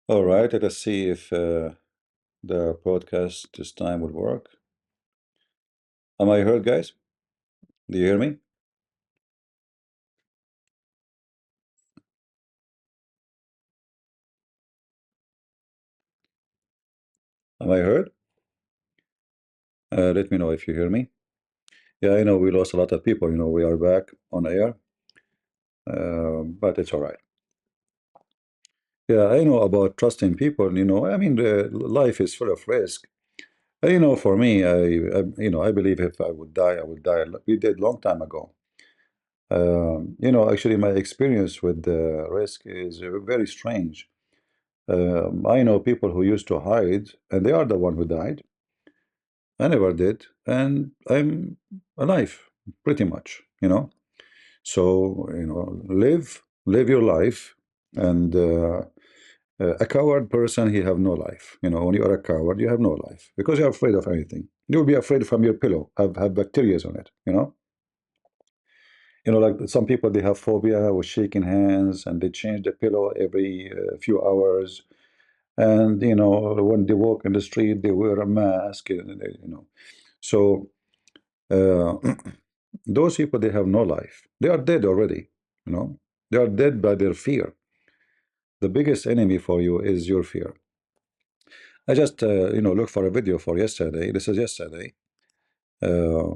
All right, let us see if the podcast this time will work. Am I heard, guys? Do you hear me? Am I heard? Let me know if you hear me. Yeah, I know we lost a lot of people. We are back on air, but it's all right. Yeah, I know about trusting people. I mean, life is full of risk. For me, I believe if I would die, I would die. We did long time ago. Actually, my experience with the risk is very strange. I know people who used to hide, and they are the one who died. I never did, and I'm alive, pretty much. So live your life, and a coward person, he have no life. When you are a coward, you have no life because you're afraid of anything. You'll be afraid from your pillow, have bacteria on it. Like some people, they have phobia with shaking hands, and they change the pillow every few hours. And when they walk in the street, they wear a mask. So uh, those people, they have no life. They are dead already. They are dead by their fear. The biggest enemy for you is your fear. I just look for a video for yesterday. This is yesterday. Uh,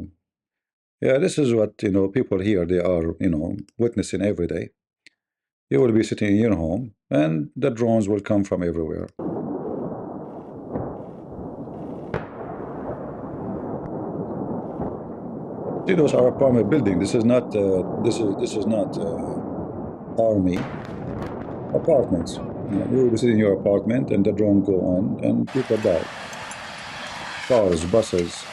yeah, this is what people here, they are witnessing every day. You will be sitting in your home, and the drones will come from everywhere. See, those are apartment building. This is not. This is not army apartments. You will be sitting in your apartment, and the drone go on, and people die. Cars, buses.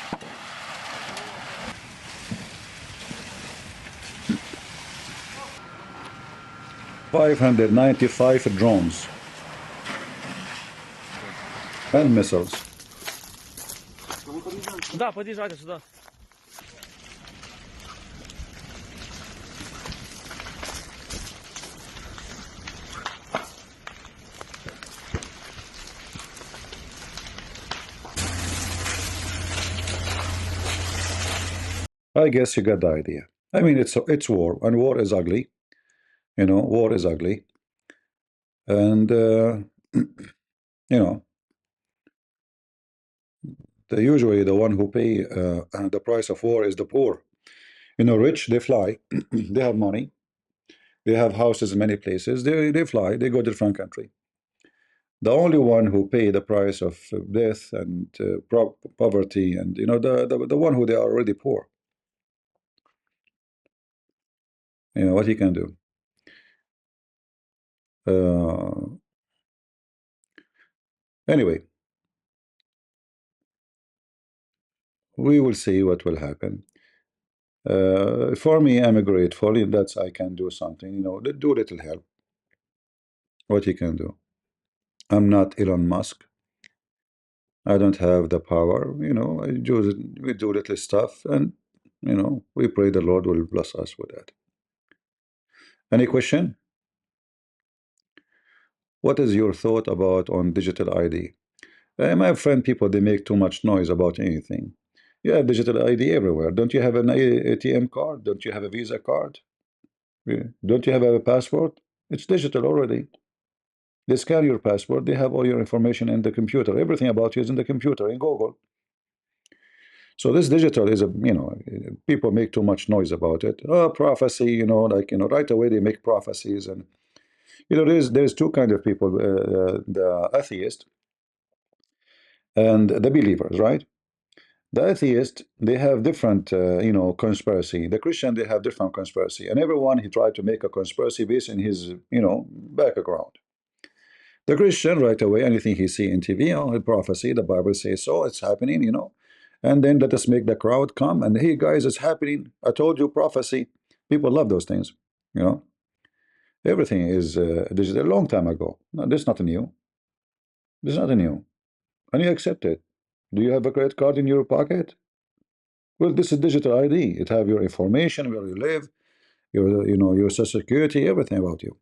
595 drones and missiles. Да, подъезжайте сюда. I guess you got the idea. I mean, it's war, and war is ugly. War is ugly, and you know, usually the one who pay the price of war is the poor. Rich, they fly, they have money, they have houses in many places. They fly, they go to different country. The only one who pay the price of death and poverty, and the one who they are already poor. What he can do. Uh, anyway, we will see what will happen. For me, I'm grateful that I can do something. Do little help. What he can do. I'm not Elon Musk. I don't have the power. We do little stuff, and we pray the Lord will bless us with that. Any question? What is your thought about on digital ID? My friend, people, they make too much noise about anything. You have digital ID everywhere. Don't you have an ATM card? Don't you have a Visa card? Yeah. Don't you have a passport? It's digital already. They scan your passport. They have all your information in the computer. Everything about you is in the computer, in Google. So this digital is people make too much noise about it. Oh, prophecy, right away they make prophecies. And there's two kind of people, the atheist and the believers, right? The atheist, they have different, conspiracy. The Christian, they have different conspiracy. And everyone, he tried to make a conspiracy based in his, background. The Christian, right away, anything he see in TV, prophecy, the Bible says so, it's happening. And then let us make the crowd come, and hey, guys, it's happening. I told you, prophecy. People love those things, you know. Everything is digital a long time ago. No, this is not new. This is not new. And you accept it. Do you have a credit card in your pocket? Well, this is digital ID. It have your information, where you live, your social security, everything about you.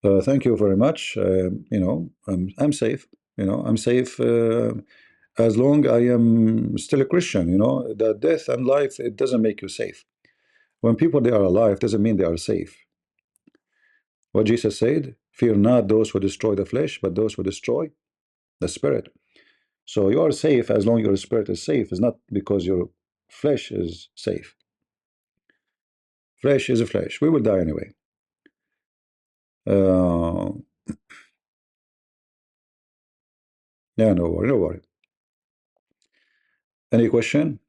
Thank you very much. I'm safe. I'm safe as long I am still a Christian. That death and life, it doesn't make you safe. When people they are alive, doesn't mean they are safe. What Jesus said: "Fear not those who destroy the flesh, but those who destroy the spirit." So you are safe as long your spirit is safe. It's not because your flesh is safe. Flesh is a flesh. We will die anyway. Uh, yeah, no worry, no worry. Any question?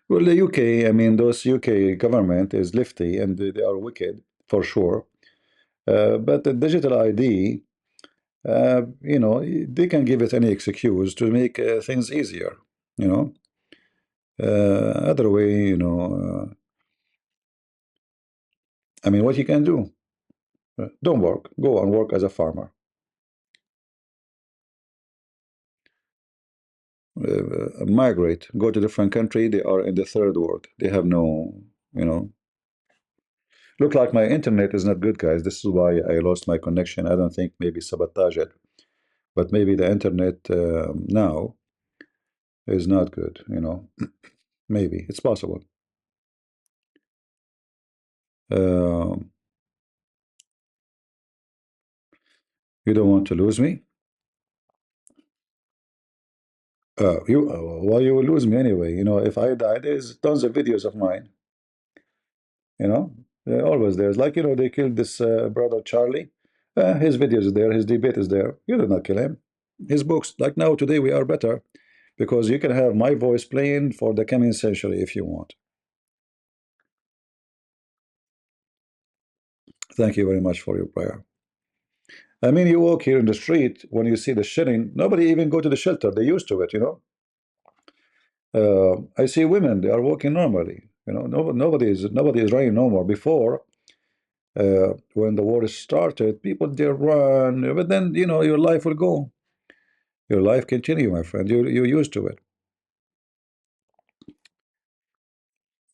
Well, the UK, I mean, those UK government is lefty and they are wicked for sure. But the digital ID, they can give it any excuse to make things easier. You know, Other way, I mean, what you can do? Don't work. Go and work as a farmer. Migrate. Go to different country. They are in the third world. They have no, you know. Look like my internet is not good, guys. This is why I lost my connection. I don't think maybe sabotage it, but maybe the internet now is not good. Maybe it's possible. Uh, you don't want to lose me. Why you will lose me anyway? If I die, there's tons of videos of mine. You know, always there's like they killed this brother Charlie. His videos is there. His debate is there. You did not kill him. His books, like now today, we are better because you can have my voice playing for the coming century if you want. Thank you very much for your prayer. I mean, you walk here in the street when you see the shitting. Nobody even go to the shelter. They used to it. I see women. They are walking normally. Nobody is running no more. Before, when the war started, people they run, but then your life will go. Your life continue, my friend. You're used to it.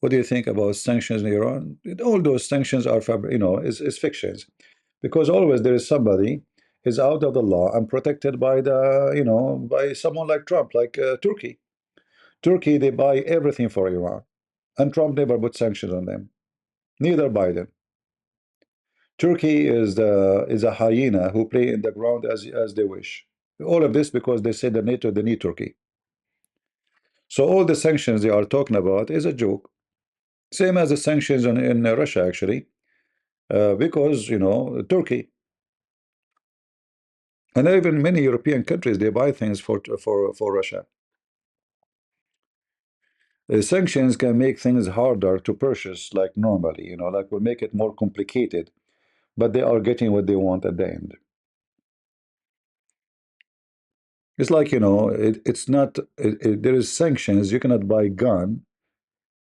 What do you think about sanctions in Iran? All those sanctions are is fictions, because always there is somebody is out of the law and protected by by someone like Trump, like Turkey. Turkey, they buy everything for Iran, and Trump never put sanctions on them. Neither Biden. Turkey is a hyena who play in the ground as they wish. All of this because they say the NATO they need Turkey. So all the sanctions they are talking about is a joke. Same as the sanctions in Russia actually, because Turkey and even many European countries they buy things for Russia. Sanctions can make things harder to purchase like normally, like will make it more complicated, but they are getting what they want at the end. It's like it's not there is sanctions. You cannot buy gun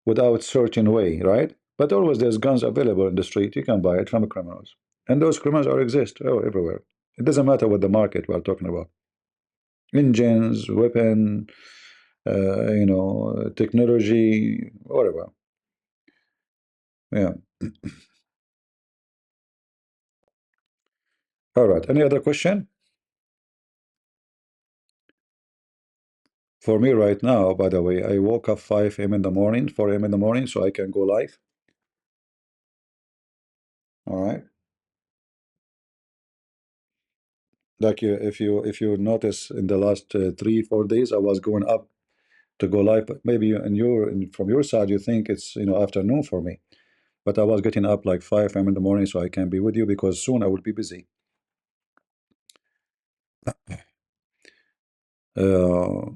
without certain way, right? But always there's guns available in the street. You can buy it from criminals, and those criminals are exist everywhere. It doesn't matter what the market we're talking about. Engines, weapon, technology, whatever. Yeah. All right. Any other question? For me right now, by the way, I woke up 5 a.m. in the morning, 4 a.m. in the morning, so I can go live. All right. Like if you notice in the last 3 4 days, I was going up to go live. But maybe from your side, you think it's afternoon for me, but I was getting up like 5 a.m. in the morning, so I can be with you because soon I will be busy. Uh,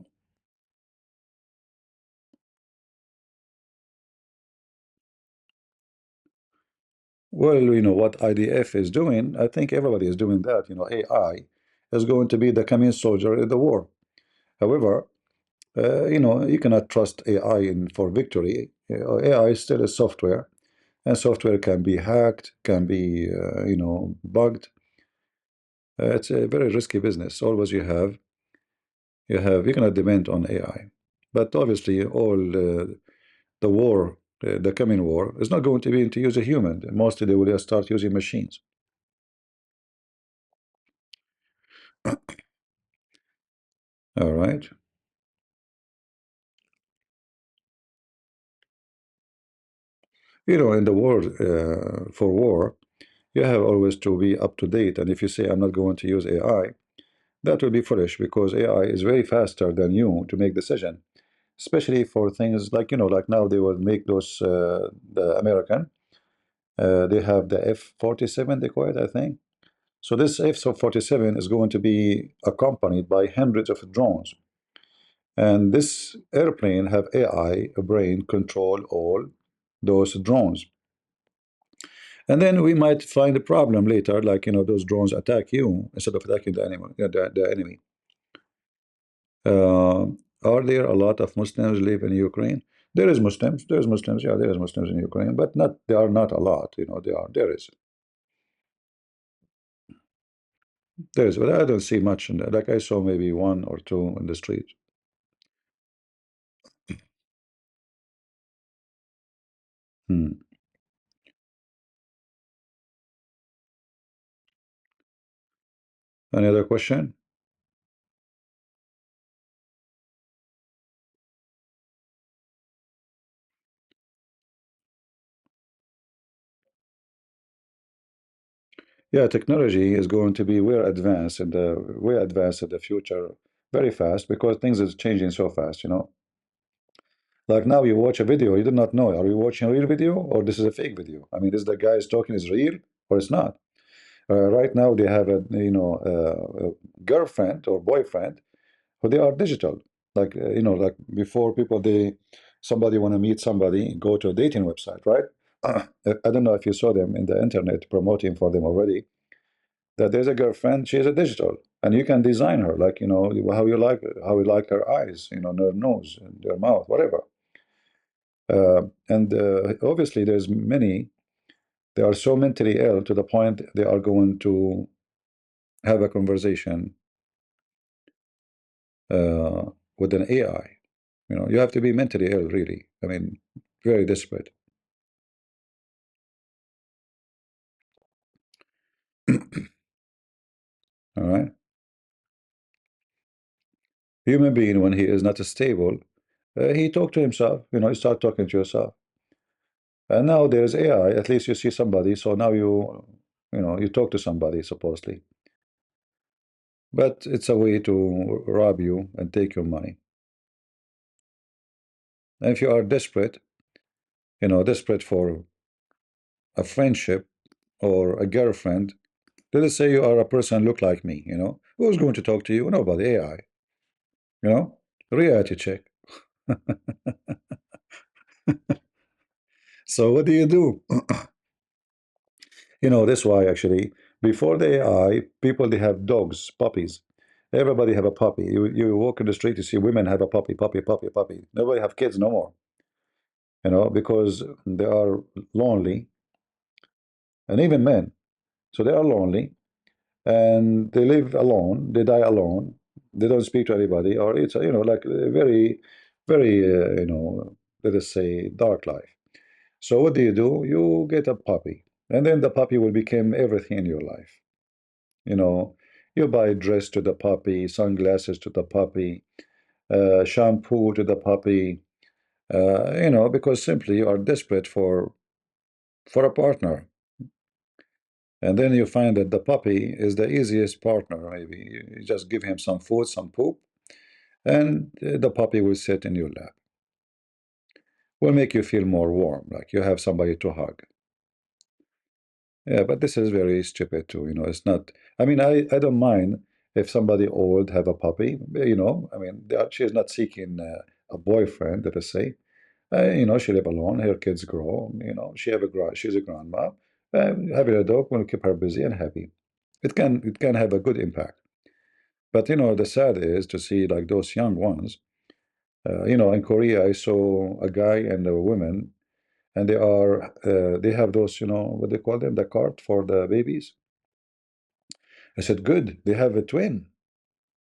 well, what IDF is doing, I think everybody is doing that. AI is going to be the coming soldier in the war. However, you cannot trust AI for victory. AI is still a software, and software can be hacked, can be bugged. It's a very risky business. Always you cannot depend on AI. But obviously, all the war. the coming war is not going to be to use a human. Mostly they will start using machines. All right. In the war, for war, you have always to be up to date. And if you say, I'm not going to use AI, that will be foolish because AI is very faster than you to make decision, especially for things like, like now they will make those, the American, they have the F-47, they call it, I think. So this F-47 is going to be accompanied by hundreds of drones. And this airplane have AI, a brain, control all those drones. And then we might find a problem later, like those drones attack you instead of attacking the enemy. The enemy. Uh, are there a lot of Muslims live in Ukraine? There is Muslims. There is Muslims. Yeah, there is Muslims in Ukraine, but not. They are not a lot. They are. There is. There is, but I don't see much in that. Like I saw maybe one or two in the street. Hmm. Any other question? Yeah, technology is going to be way advanced in the future, very fast because things is changing so fast. Like now you watch a video, you do not know, are you watching a real video or this is a fake video? I mean, is the guy is talking is real or it's not? Right now they have a girlfriend or boyfriend who they are digital. Like like before people somebody want to meet somebody, go to a dating website, right? I don't know if you saw them in the internet promoting for them already that there's a girlfriend, she is a digital, and you can design her like how you like her eyes, her nose, and her mouth, whatever. And obviously, there's many. They are so mentally ill to the point they are going to have a conversation uh, with an AI. You have to be mentally ill, really. I mean, very desperate. All right. Human being, when he is not stable, he talk to himself. You start talking to yourself. And now there's AI. At least you see somebody. So now you talk to somebody supposedly. But it's a way to rob you and take your money. And if you are desperate, desperate for a friendship or a girlfriend, let us say you are a person look like me. Who's going to talk to you? Nobody. AI. You know, reality check. So what do you do? That's why actually before the AI, people they have dogs, puppies. Everybody have a puppy. You walk in the street, you see women have a puppy, puppy, puppy, puppy. Nobody have kids no more. Because they are lonely, and even men. So they are lonely, and they live alone. They die alone. They don't speak to anybody, or it's like a very, very let us say dark life. So what do? You get a puppy, and then the puppy will become everything in your life. You know, you buy dress to the puppy, sunglasses to the puppy, shampoo to the puppy. Because simply you are desperate for a partner, and then you find that the puppy is the easiest partner. Maybe you just give him some food, some poop, and the puppy will sit in your lap. Will make you feel more warm, like you have somebody to hug. Yeah, but this is very stupid too. It's not. I mean, I don't mind if somebody old have a puppy. I mean, she is not seeking a boyfriend. Let us say, she live alone. Her kids grow. She's a grandma. Having a dog will keep her busy and happy. It can have a good impact. But the sad is to see like those young ones. In Korea, I saw a guy and a woman, and they have those, what they call them, the cart for the babies. I said, good, they have a twin.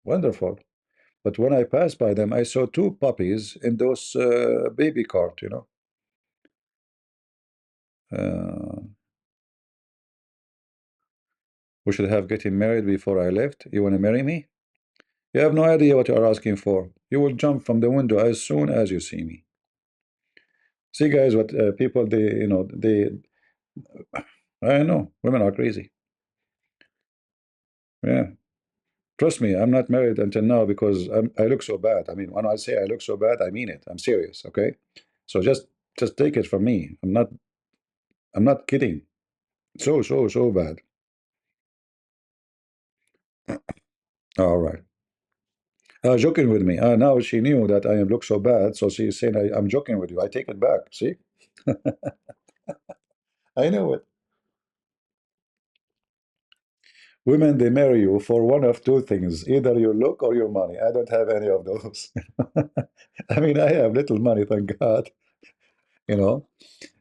Wonderful. But when I passed by them, I saw two puppies in those baby cart. Uh, we should have getting married before I left. You want to marry me? You have no idea what you are asking for. You will jump from the window as soon as you see me. See, guys, what people I know women are crazy. Yeah, trust me, I'm not married until now because I look so bad. I mean, when I say I look so bad, I mean it. I'm serious. Okay, so just take it from me. I'm not kidding. So bad. All right. Joking with me. Now she knew that I look so bad, so she's saying I'm joking with you. I take it back. See, I know it. Women, they marry you for one of two things, either your look or your money. I don't have any of those. I mean, I have little money, thank God. You know,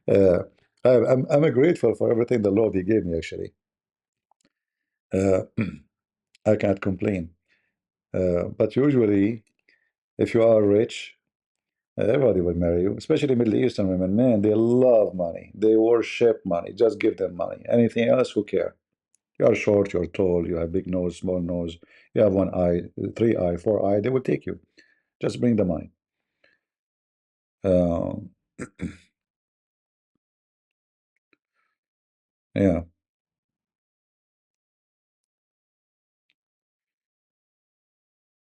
uh, I'm grateful for everything the Lord He gave me. Actually, uh, I can't complain. But usually, if you are rich, everybody will marry you, especially Middle Eastern women. Man, they love money. They worship money. Just give them money. Anything else, who care? You are short, you're tall, you have big nose, small nose, you have one eye, three eye, four eye, they will take you. Just bring the money. Uh, yeah.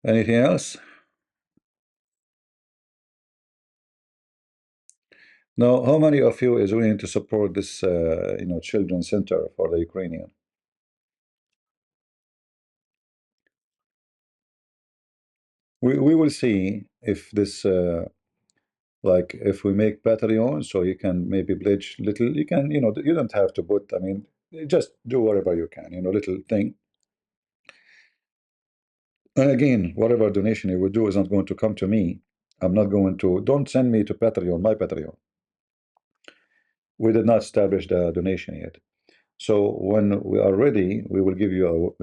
Anything else? Now, how many of you is willing to support this, children's center for the Ukrainian? We will see if this, like, if we make Patreon, so you can maybe pledge little. You can, you don't have to put. I mean, just do whatever you can. Little thing. And again, whatever donation you will do is not going to come to me. I'm not going to. Don't send me to Patreon, my Patreon. We did not establish the donation yet. So when we are ready, we will give you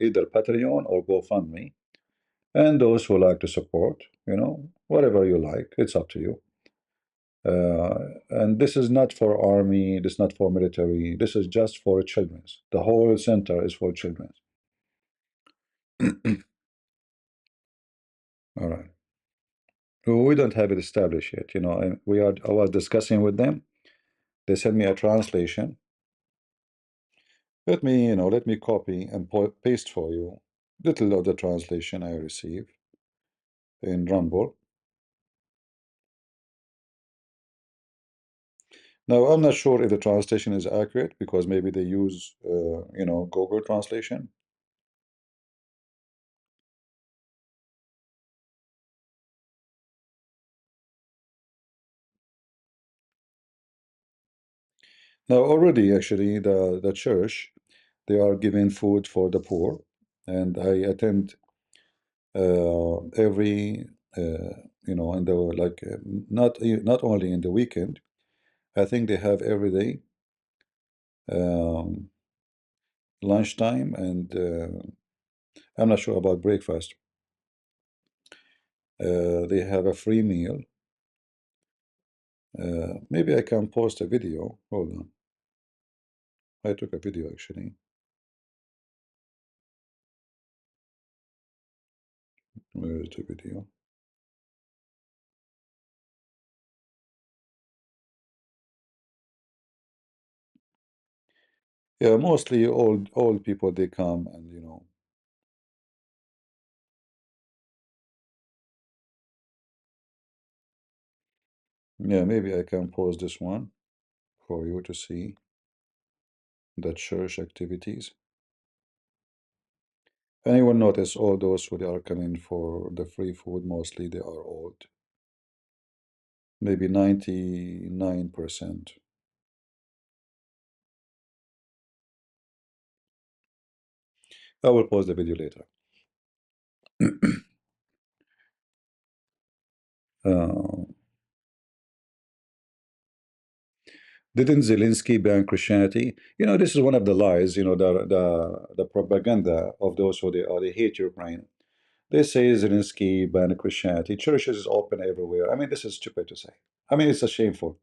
either Patreon or GoFundMe. And those who like to support, whatever you like, it's up to you. And this is not for army, this is not for military, this is just for children's. The whole center is for children. All right. We don't have it established yet, and I was discussing with them. They sent me a translation. Let me copy and paste for you little of the translation I received in Rumble. Now, I'm not sure if the translation is accurate because maybe they use, Google Translation. Now, already, actually, the church, they are giving food for the poor, and I attend every, in the like not only in the weekend. I think they have every day, um, lunchtime, and I'm not sure about breakfast. They have a free meal. Maybe I can post a video. Hold on. I took a video actually. Where is the video? Yeah, mostly old people they come and yeah, maybe I can post this one for you to see the church activities. Anyone notice all those who they are coming for the free food, mostly they are old. Maybe 99%. I will post the video later. Uh, didn't Zelensky ban Christianity? This is one of the lies, the propaganda of those who they hate Ukraine. They say Zelensky banned Christianity. Churches is open everywhere. I mean, this is stupid to say. I mean, it's a shameful.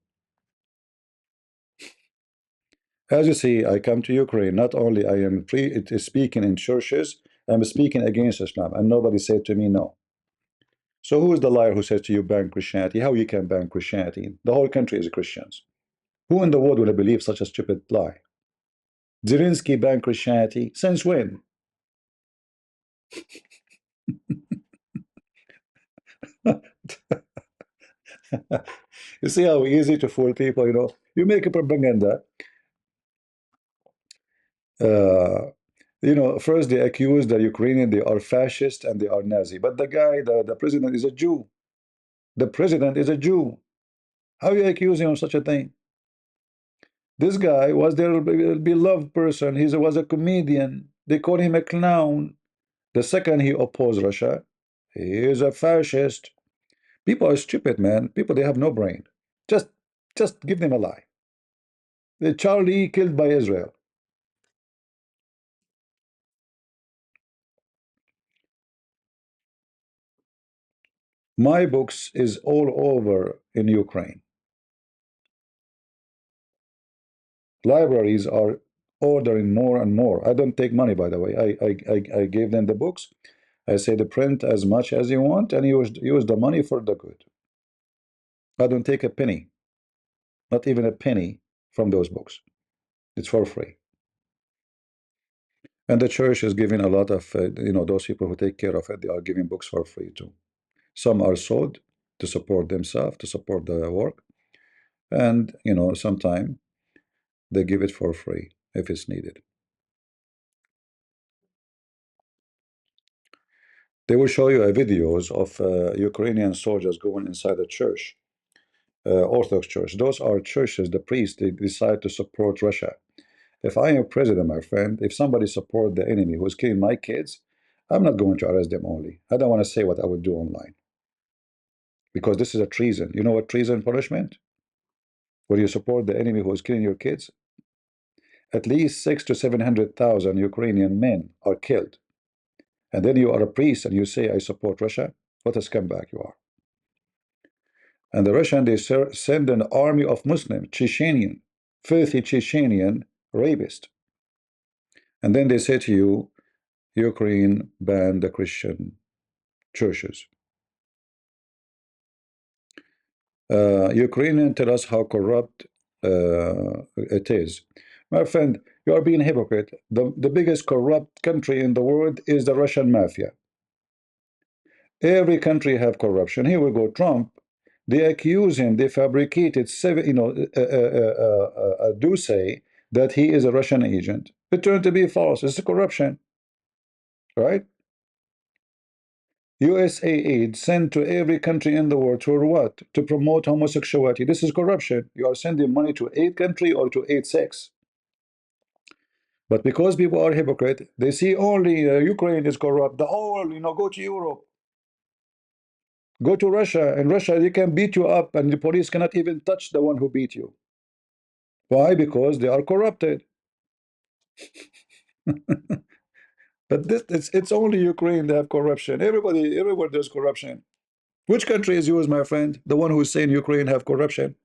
As you see, I come to Ukraine. Not only I am free, it is speaking in churches, I'm speaking against Islam, and nobody said to me no. So who is the liar who says to you ban Christianity? How you can ban Christianity? The whole country is Christians. Who in the world will believe such a stupid lie? Zelensky banned Christianity. Since when? You see how easy to fool people, you know? You make a propaganda. Uh, you know, first they accuse the Ukrainian they are fascist and they are Nazi. But the guy, the president is a Jew. The president is a Jew. How you accuse him of such a thing? This guy was their beloved person. He was a comedian. They call him a clown. The second he opposed Russia, he is a fascist. People are stupid, man. People, they have no brain. Just, just give them a lie. The Charlie killed by Israel. My books is all over in Ukraine. Libraries are ordering more and more. I don't take money, by the way. I gave them the books. I say to print as much as you want and use the money for the good. I don't take a penny, not even a penny from those books. It's for free. And the church is giving a lot of, you know, those people who take care of it, they are giving books for free too. Some are sold to support themselves, to support the work. And, you know, sometimes they give it for free if it's needed. They will show you videos of Ukrainian soldiers going inside the church, Orthodox church. Those are churches, the priests, they decide to support Russia. If I am president, my friend, if somebody support the enemy who's killing my kids, I'm not going to arrest them only. I don't want to say what I would do online because this is a treason. You know what treason punishment? Where you support the enemy who is killing your kids? At least 600,000 to 700,000 Ukrainian men are killed. And then you are a priest and you say, I support Russia? What a scumbag you are. And the Russian, they send an army of Muslim, Chechenian, filthy Chechenian rapists. And then they say to you, Ukraine banned the Christian churches. Ukrainian tell us how corrupt it is. My friend, you are being a hypocrite. The biggest corrupt country in the world is the Russian mafia. Every country have corruption. Here we go, Trump. They accuse him. They fabricated seven. You know, do say that he is a Russian agent. It turned to be false. It's corruption, right? USA aid sent to every country in the world for what? To promote homosexuality. This is corruption. You are sending money to aid country or to aid sex. But because people are hypocrite, they see only Ukraine is corrupt. The whole, you know, go to Europe, go to Russia. In Russia, they can beat you up, and the police cannot even touch the one who beat you. Why? Because they are corrupted. But this, it's only Ukraine that have corruption. Everybody, everywhere there's corruption. Which country is yours, my friend? The one who's saying Ukraine have corruption?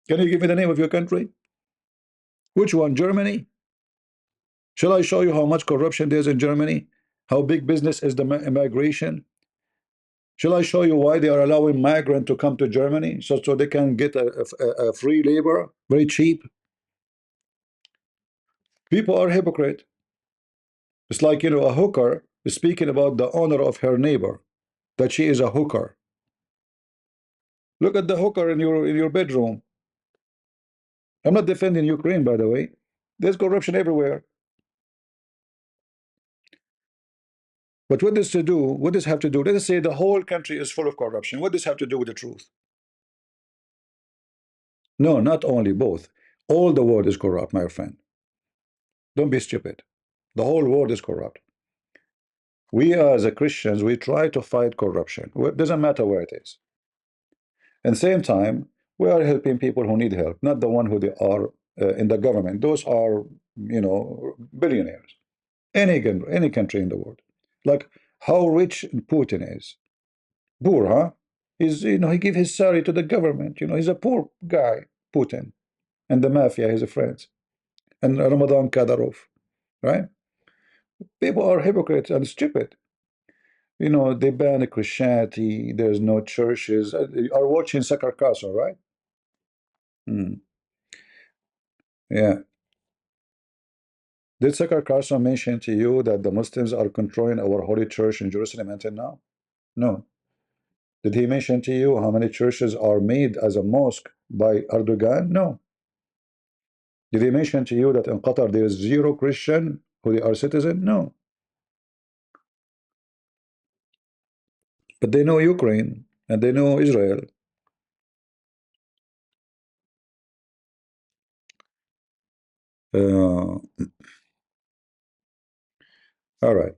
Can you give me the name of your country? Which one? Germany? Shall I show you how much corruption there's in Germany? How big business is the immigration? Shall I show you why they are allowing migrants to come to Germany so they can get a free labor, very cheap? People are hypocrite. It's like, you know, a hooker is speaking about the honor of her neighbor, that she is a hooker. Look at the hooker in your bedroom. I'm not defending Ukraine, by the way. There's corruption everywhere. But what does to do? What does have to do? Let us say the whole country is full of corruption. What does have to do with the truth? No, not only, both. All the world is corrupt, my friend. Don't be stupid. The whole world is corrupt. We as a Christians, we try to fight corruption. It doesn't matter where it is. At the same time, we are helping people who need help, not the one who they are in the government. Those are, you know, billionaires. Any country in the world. Like how rich Putin is. Poor, huh? He's, you know, he give his salary to the government. You know, he's a poor guy, Putin, and the mafia, his friends. and Ramadan Kadarov, right? People are hypocrites and stupid. You know, they ban Christianity. There's no churches. You are watching Sakar Castle, right? Hmm. Yeah. Did Sakar Carson mention to you that the Muslims are controlling our holy church in Jerusalem until now? No. Did he mention to you how many churches are made as a mosque by Erdogan? No. Did he mention to you that in Qatar there is zero Christian who they are citizen? No. But they know Ukraine and they know Israel. All right.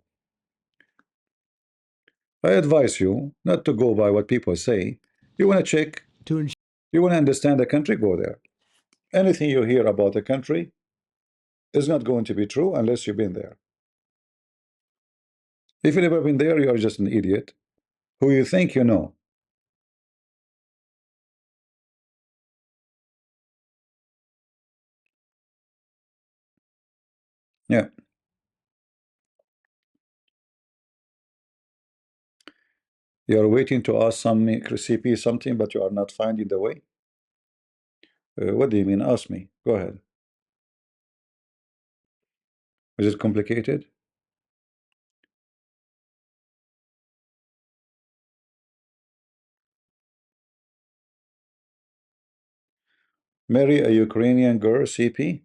I advise you not to go by what people say. You want to check, you want to understand the country, go there. Anything you hear about the country is not going to be true unless you've been there. If you've never been there, you are just an idiot who you think you know. Yeah. You are waiting to ask some recipe something, but you are not finding the way. What do you mean? Ask me. Go ahead. Is it complicated? Marry a Ukrainian girl, CP?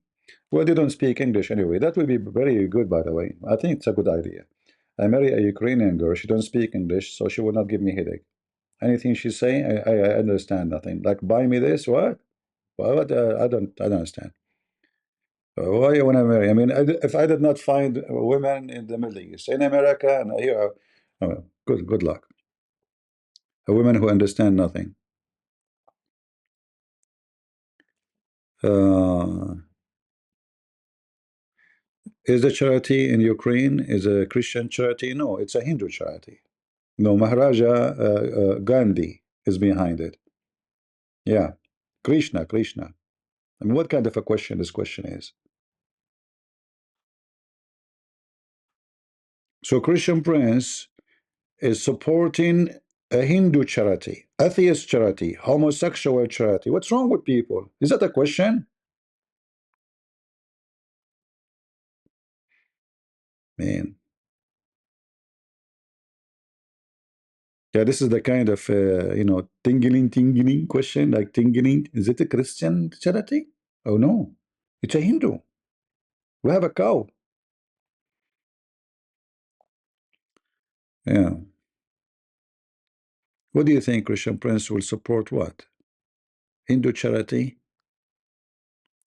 Well, they don't speak English anyway. That would be very good, by the way. I think it's a good idea. I marry a Ukrainian girl. She don't speak English, so she will not give me headache. Anything she's saying, I understand nothing. Like, buy me this, what? What? I don't understand. Why you want to marry? I mean, if I did not find women in the Middle East, in America, and here, good luck. A woman who understand nothing. Uh, is the charity in Ukraine is a Christian charity? No, it's a Hindu charity. No, Maharaja Gandhi is behind it. Yeah, Krishna. I mean, what kind of a question this question is? So Christian Prince is supporting a Hindu charity, atheist charity, homosexual charity. What's wrong with people? Is that a question? Man, yeah, this is the kind of tingling question, like tingling. Is it a Christian charity? Oh no, it's a Hindu. We have a cow. Yeah. What do you think Christian Prince will support? What? Hindu charity?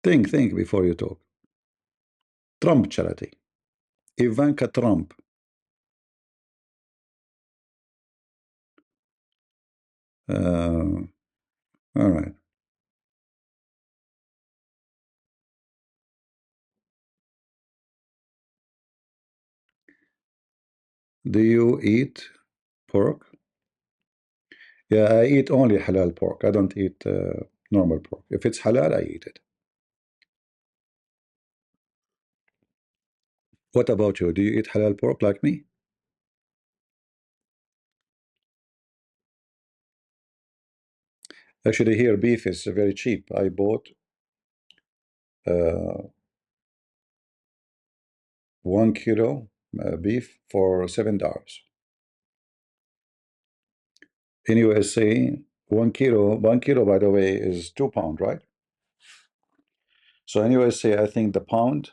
Think before you talk. Trump charity. Ivanka Trump. All right. Do you eat pork? Yeah, I eat only halal pork. I don't eat normal pork. If it's halal, I eat it. What about you? Do you eat halal pork like me? Actually, here beef is very cheap. I bought uh, 1 kilo beef for $7. In USA, 1 kilo, by the way, is 2 pound, right? So in USA, I think the pound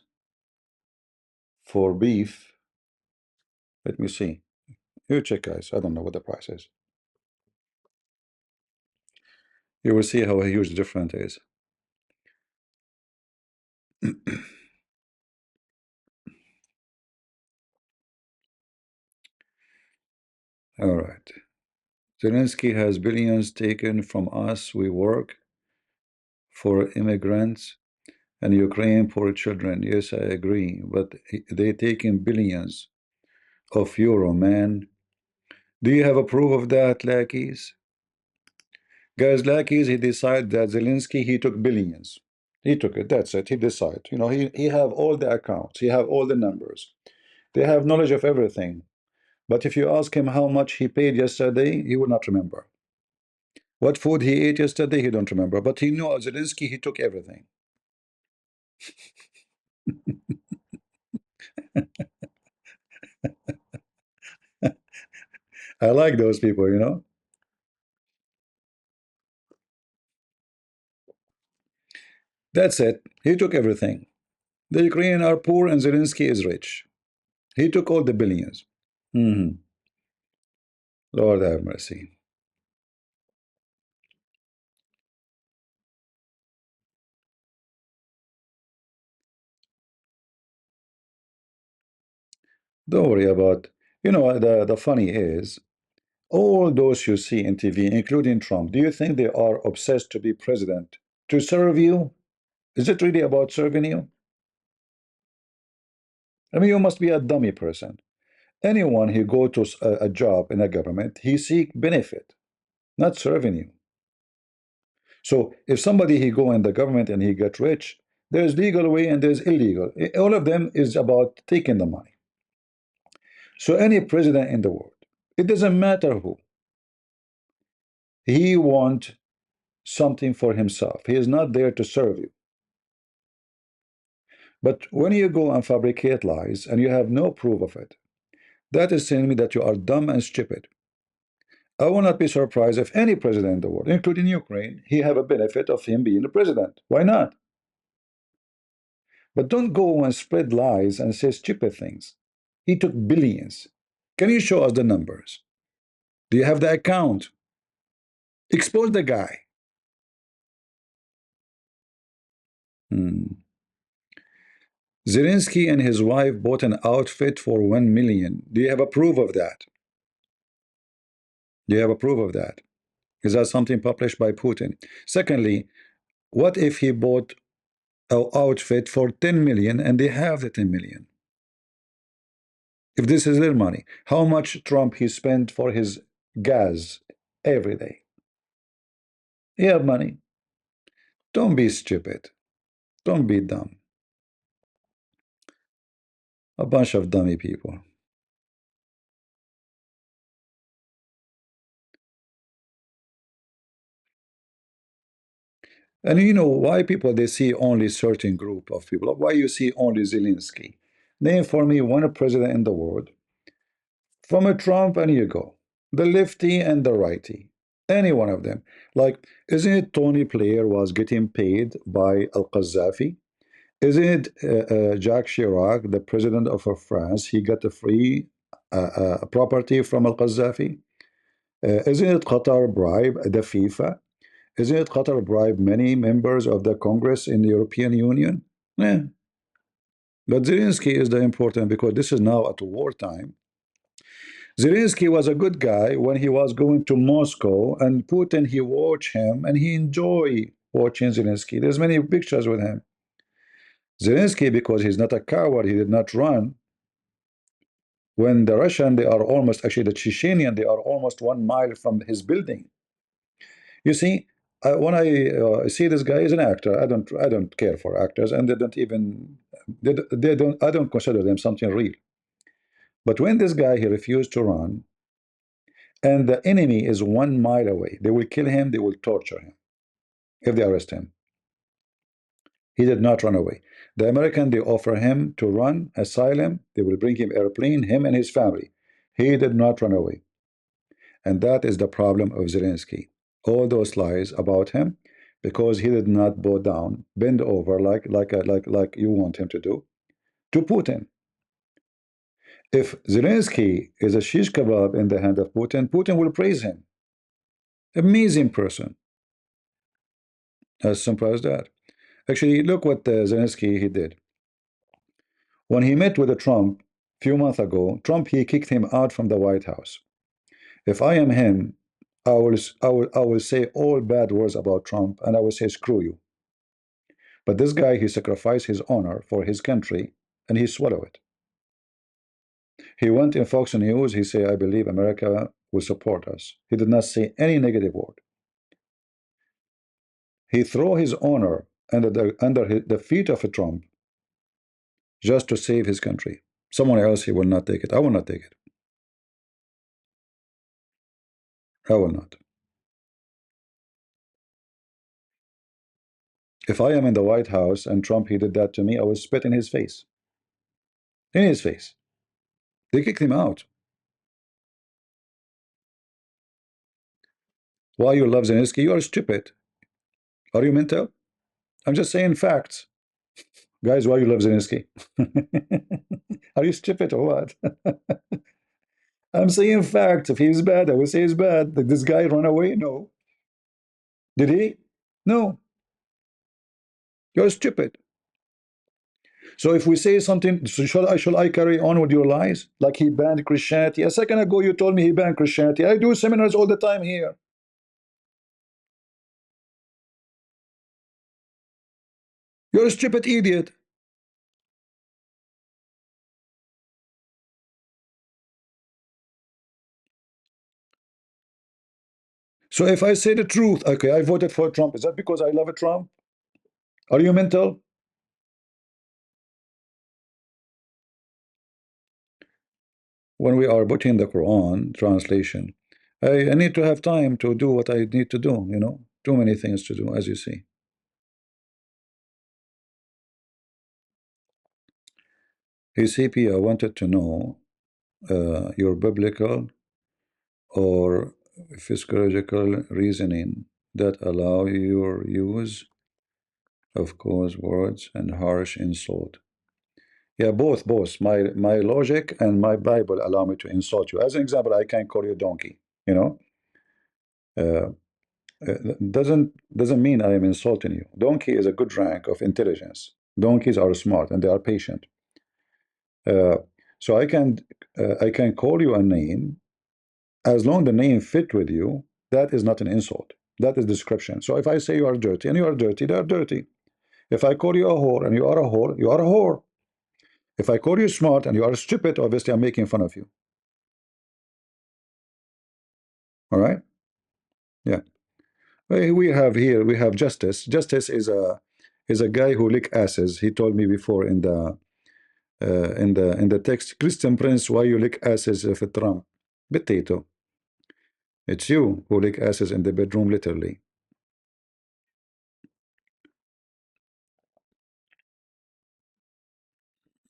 for beef, let me see. You check, guys. I don't know what the price is. You will see how huge the difference is. All right. Zelensky has billions taken from us. We work for immigrants and Ukraine poor children. Yes, I agree. But they taking billions of euro, man. Do you have a proof of that, lackeys? Guys, lackeys, he decided that Zelensky, he took billions. He took it. That's it. He decided. You know, he have all the accounts. He have all the numbers. They have knowledge of everything. But if you ask him how much he paid yesterday, he will not remember. What food he ate yesterday, he don't remember. But he knew Zelensky, he took everything. I like those people, you know. That's it. He took everything. The Ukrainians are poor and Zelensky is rich. He took all the billions. Mhm. Lord have mercy. Don't worry about, you know, the funny is, all those you see in TV, including Trump, do you think they are obsessed to be president to serve you? Is it really about serving you? I mean, you must be a dummy person. Anyone who go to a job in a government, he seek benefit, not serving you. So if somebody he go in the government and he get rich, there's legal way and there's illegal. All of them is about taking the money. So any president in the world, it doesn't matter who, he want something for himself. He is not there to serve you. But when you go and fabricate lies and you have no proof of it, that is telling me that you are dumb and stupid. I will not be surprised if any president in the world, including Ukraine, he have a benefit of him being the president. Why not? But don't go and spread lies and say stupid things. He took billions. Can you show us the numbers? Do you have the account? Expose the guy. Hmm. Zelensky and his wife bought an outfit for 1 million. Do you have a proof of that? Do you have a proof of that? Is that something published by Putin? Secondly, what if he bought an outfit for 10 million and they have the 10 million? If this is their money, how much Trump he spent for his gas every day? He have money. Don't be stupid. Don't be dumb. A bunch of dummy people. And you know why people they see only certain group of people? Why you see only Zelensky? Name for me one president in the world from a Trump and you go, the lefty and the righty, any one of them. Like, isn't it Tony Blair was getting paid by Al Qaddafi? Isn't it Jacques Chirac, the president of France? He got a free property from Al Qaddafi. Isn't it Qatar bribe the FIFA? Isn't it Qatar bribe many members of the Congress in the European Union? Yeah. But Zelensky is the important because this is now at wartime. Zelensky was a good guy when he was going to Moscow, and Putin, he watched him and he enjoy watching Zelensky. There's many pictures with him. Zelensky, because he's not a coward, he did not run. When the Russian, they are almost, actually the Chechenian, they are almost 1 mile from his building. You see, when I see this guy is an actor, I don't care for actors, and they don't even, they don't, I don't consider them something real. But when this guy, he refused to run, and the enemy is 1 mile away, they will kill him, they will torture him if they arrest him. He did not run away. The American, they offer him to run asylum, they will bring him airplane, him and his family. He did not run away. And that is the problem of Zelensky. All those lies about him, because he did not bow down, bend over like you want him to do, to Putin. If Zelensky is a shish kebab in the hand of Putin, Putin will praise him. Amazing person. As simple as that. Actually, look what Zelensky he did. When he met with Trump a few months ago, Trump he kicked him out from the White House. If I am him, I will say all bad words about Trump, and I will say screw you. But this guy, he sacrificed his honor for his country, and he swallowed it. He went in Fox News, he said, I believe America will support us. He did not say any negative word. He threw his honor under the feet of a Trump just to save his country. Someone else, he will not take it. I will not take it. I will not. If I am in the White House and Trump, he did that to me, I will spit in his face. In his face. They kicked him out. Why you love Zelensky? You are stupid. Are you mental? I'm just saying facts. Guys, why you love Zelensky? Are you stupid or what? I'm saying facts. If he's bad, I will say he's bad. Did this guy run away? No. Did he? No. You're stupid. So if we say something, so shall I carry on with your lies? Like he banned Christianity. A second ago you told me he banned Christianity. I do seminars all the time here. You're a stupid idiot. So if I say the truth, okay, I voted for Trump. Is that because I love Trump? Are you mental? When we are putting the Quran translation, I need to have time to do what I need to do, you know. Too many things to do, as you see. Hey, CP, I wanted to know your biblical or physiological reasoning that allow your use of coarse words and harsh insult. Yeah, both. My logic and my Bible allow me to insult you. As an example, I can call you donkey. You know, uh, doesn't mean I am insulting you. Donkey is a good rank of intelligence. Donkeys are smart and they are patient. Uh, so I can call you a name as long the name fit with you. That is not an insult. That is description. So if I say you are dirty and you are dirty, they are dirty. If I call you a whore and you are a whore, you are a whore. If I call you smart and you are stupid, obviously I'm making fun of you. All right? Yeah. We have justice. Justice is a guy who lick asses. He told me before in the text, Christian Prince, why you lick asses if it Trump? Potato. It's you who lick asses in the bedroom, literally.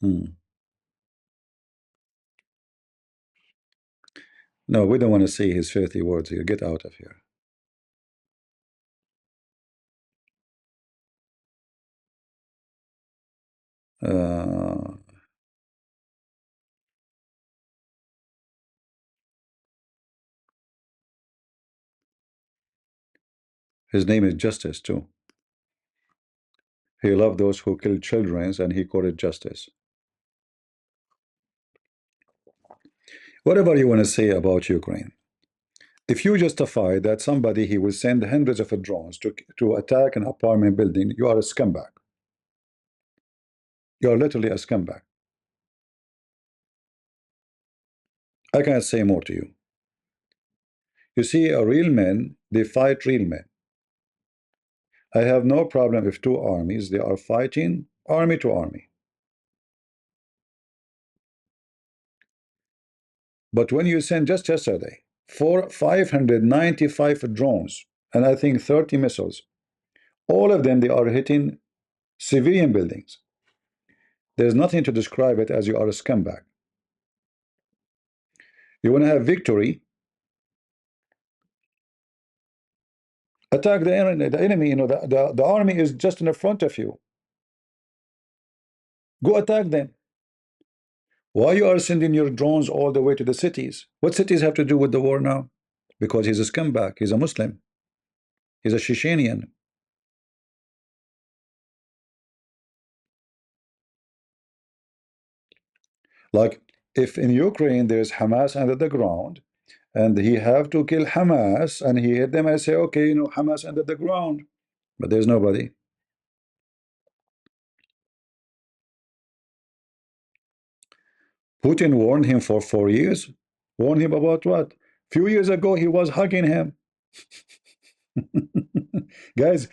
Hmm. No, we don't want to see his filthy words here. Get out of here. Uh, his name is Justice too. He loved those who killed children, and he called it justice. Whatever you want to say about Ukraine, if you justify that somebody he will send hundreds of drones to attack an apartment building, you are a scumbag. You are literally a scumbag. I cannot say more to you. You see, a real men, they fight real men. I have no problem if two armies, they are fighting army to army. But when you send just yesterday, 595 drones, and I think 30 missiles, all of them, they are hitting civilian buildings. There's nothing to describe it as you are a scumbag. You want to have victory, attack the enemy. You know, the army is just in the front of you. Go attack them. Why you are sending your drones all the way to the cities? What cities have to do with the war now? Because he's a scumbag. He's a Muslim. He's a Chechenian. Like if in Ukraine there's Hamas under the ground, and he have to kill Hamas, and he hit them, I say, okay, you know, Hamas under the ground, but there's nobody. Putin warned him for 4 years. Warned him about what? Few years ago, he was hugging him. Guys,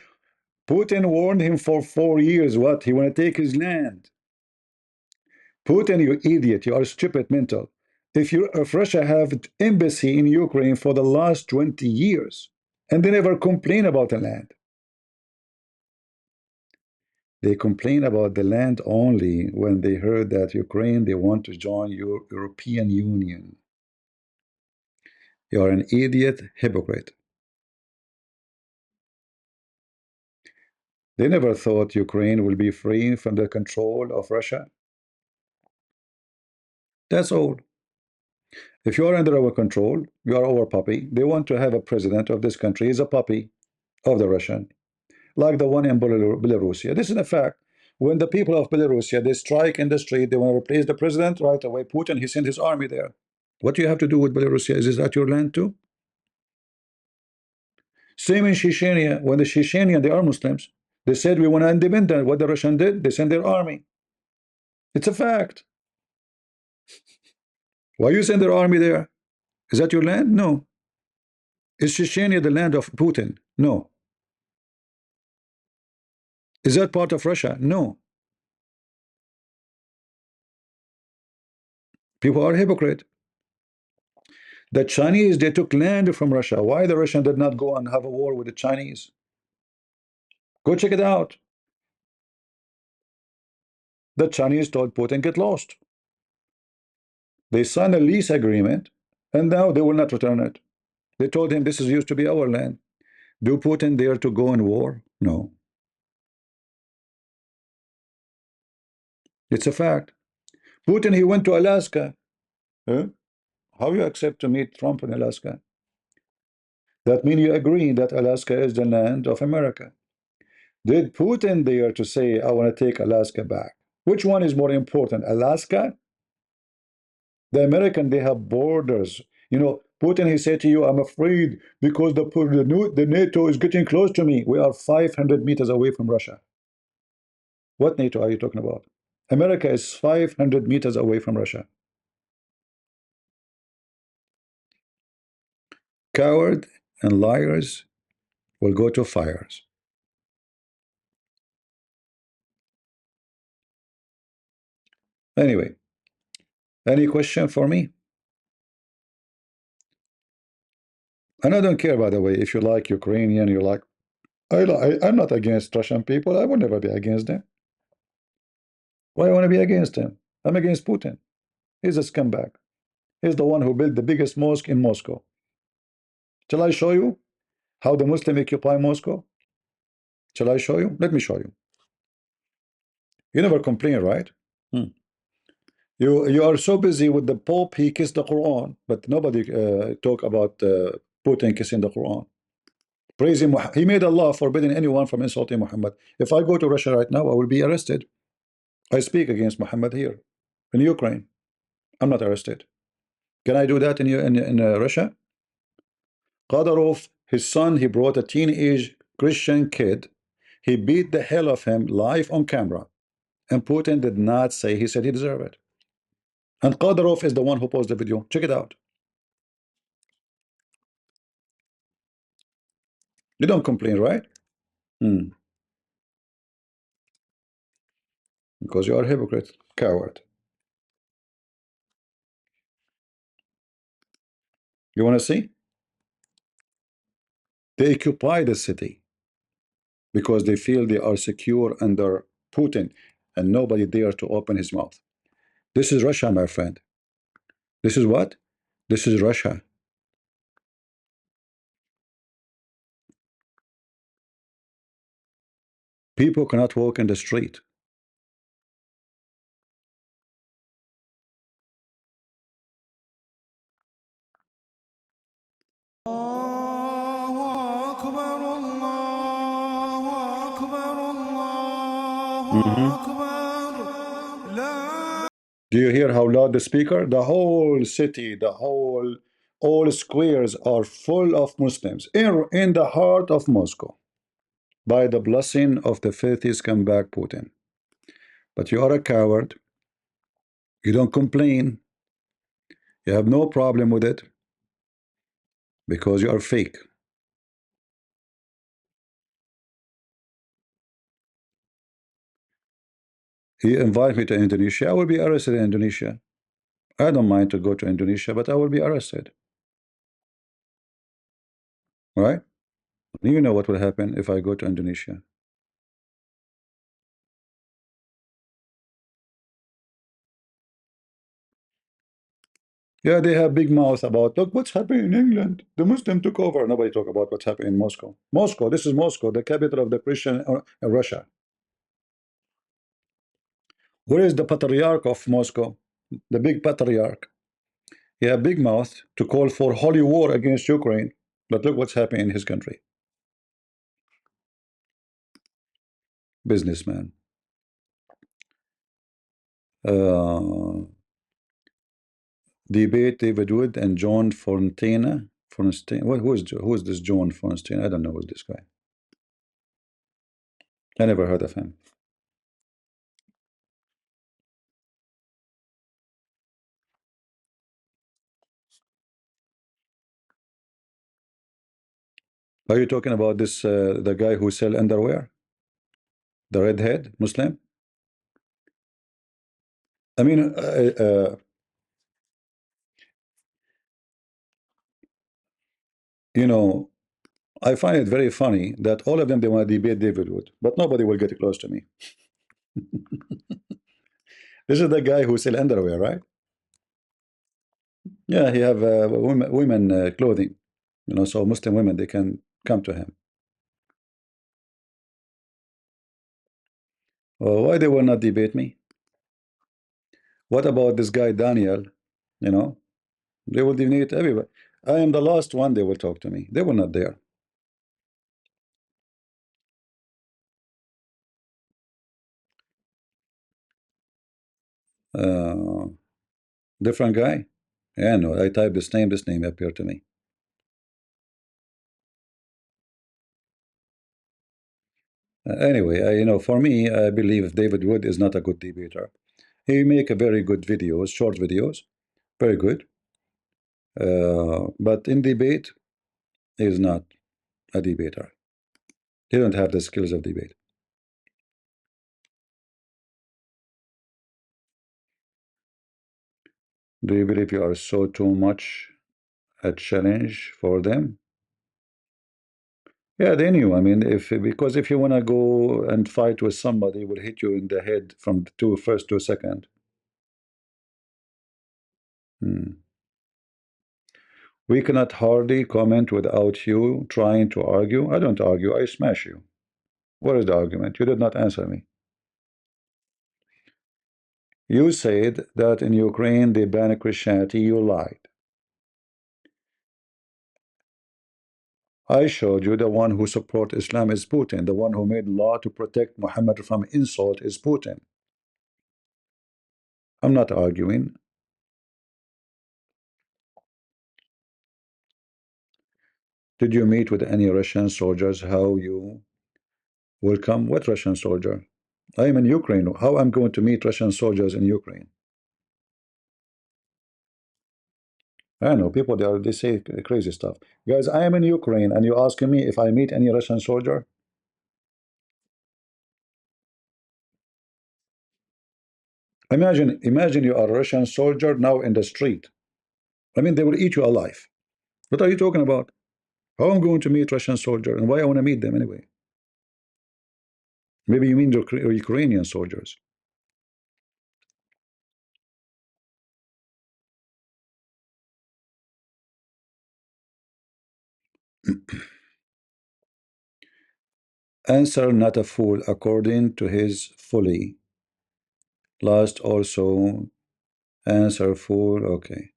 Putin warned him for 4 years. What? He want to take his land. Putin, you idiot. You are stupid mental. If Russia have embassy in Ukraine for the last 20 years and they never complain about the land. They complain about the land only when they heard that Ukraine, they want to join European Union. You are an idiot hypocrite. They never thought Ukraine will be free from the control of Russia. That's all. If you are under our control, you are our puppy. They want to have a president of this country. He's a puppy of the Russian, like the one in Belarusia. This is a fact. When the people of Belarusia, they strike in the street, they want to replace the president, right away, Putin, he sent his army there. What do you have to do with Belarusia? Is that your land too? Same in Chechnya. When the Chechenians, they are Muslims, they said we want independence. What the Russian did, they sent their army. It's a fact. Why you send their army there? Is that your land? No. Is Chechnya the land of Putin? No. Is that part of Russia? No. People are hypocrite. The Chinese, they took land from Russia. Why the Russian did not go and have a war with the Chinese? Go check it out. The Chinese told Putin, get lost. They signed a lease agreement, and now they will not return it. They told him this is used to be our land. Do Putin dare to go in war? No. It's a fact. Putin, he went to Alaska. Huh? How you accept to meet Trump in Alaska? That means you agree that Alaska is the land of America. Did Putin dare to say, I want to take Alaska back? Which one is more important, Alaska? The American, they have borders. You know, Putin, he said to you, I'm afraid because the NATO is getting close to me. We are 500 meters away from Russia. What NATO are you talking about? America is 500 meters away from Russia. Coward and liars will go to fires. Anyway, any question for me? And I don't care, by the way, if you like Ukrainian, you like. I'm not against Russian people. I will never be against them. Why I want to be against him? I'm against Putin. He's a scumbag. He's the one who built the biggest mosque in Moscow. Shall I show you how the Muslim occupy Moscow? Shall I show you? Let me show you. You never complain, right? Hmm. You are so busy with the Pope, he kissed the Quran, but nobody talk about Putin kissing the Quran. Praise him. He made Allah forbidding anyone from insulting Muhammad. If I go to Russia right now, I will be arrested. I speak against Muhammad here in Ukraine. I'm not arrested. Can I do that in Russia? Qadarov, his son, he brought a teenage Christian kid. He beat the hell of him live on camera. And Putin did not say, he said he deserved it. And Qadarov is the one who posted the video. Check it out. You don't complain, right? Because you are a hypocrite, coward. You want to see? They occupy the city because they feel they are secure under Putin and nobody dare to open his mouth. This is Russia, my friend. This is what? This is Russia. People cannot walk in the street. Mhm. Do you hear how loud the speaker? The whole city, all squares are full of Muslims in the heart of Moscow by the blessing of the filthy scumbag Putin. But you are a coward. You don't complain. You have no problem with it because you are fake. He invited me to Indonesia. I will be arrested in Indonesia. I don't mind to go to Indonesia, but I will be arrested. Right? You know what will happen if I go to Indonesia. Yeah, they have big mouth about, look what's happening in England. The Muslim took over. Nobody talk about what's happening in Moscow. Moscow, this is Moscow, the capital of the Christian Russia. Where is the patriarch of Moscow? The big patriarch. He had big mouth to call for holy war against Ukraine. But look what's happening in his country. Businessman. Uh, Debate David Wood and John Fontaine. Fontaine. Who is this John Fontaine? I don't know who's this guy. I never heard of him. Are you talking about this the guy who sell underwear? The redhead Muslim? I mean, you know, I find it very funny that all of them they want to debate David Wood, but nobody will get close to me. This is the guy who sell underwear, right? Yeah, he have women clothing, so Muslim women they can come to him. Why they will not debate me? What about this guy Daniel? You know, they will debate everybody. I am the last one they will talk to me. They were not there. Uh, Different guy. Yeah, no, I type this name appeared to me. Anyway, for me, I believe David Wood is not a good debater. He make a very good videos, short videos, very good. But in debate, he is not a debater. He don't have the skills of debate. Do you believe you are so too much a challenge for them? Yeah, they knew. I mean, because if you want to go and fight with somebody, will hit you in the head from the first 2 seconds. Hmm. We cannot hardly comment without you trying to argue. I don't argue, I smash you. What is the argument? You did not answer me. You said that in Ukraine they ban Christianity. You lied. I showed you the one who support Islam is Putin. The one who made law to protect Muhammad from insult is Putin. I'm not arguing. Did you meet with any Russian soldiers? How you welcome? What Russian soldier? I am in Ukraine. How I'm going to meet Russian soldiers in Ukraine? I know people they say crazy stuff. Guys, I am in Ukraine and you're asking me if I meet any Russian soldier? Imagine you are a Russian soldier now in the street. I mean, they will eat you alive. What are you talking about? How I'm going to meet Russian soldier and why I want to meet them anyway? Maybe you mean the Ukrainian soldiers. Answer not a fool according to his folly. Last also answer fool. Okay.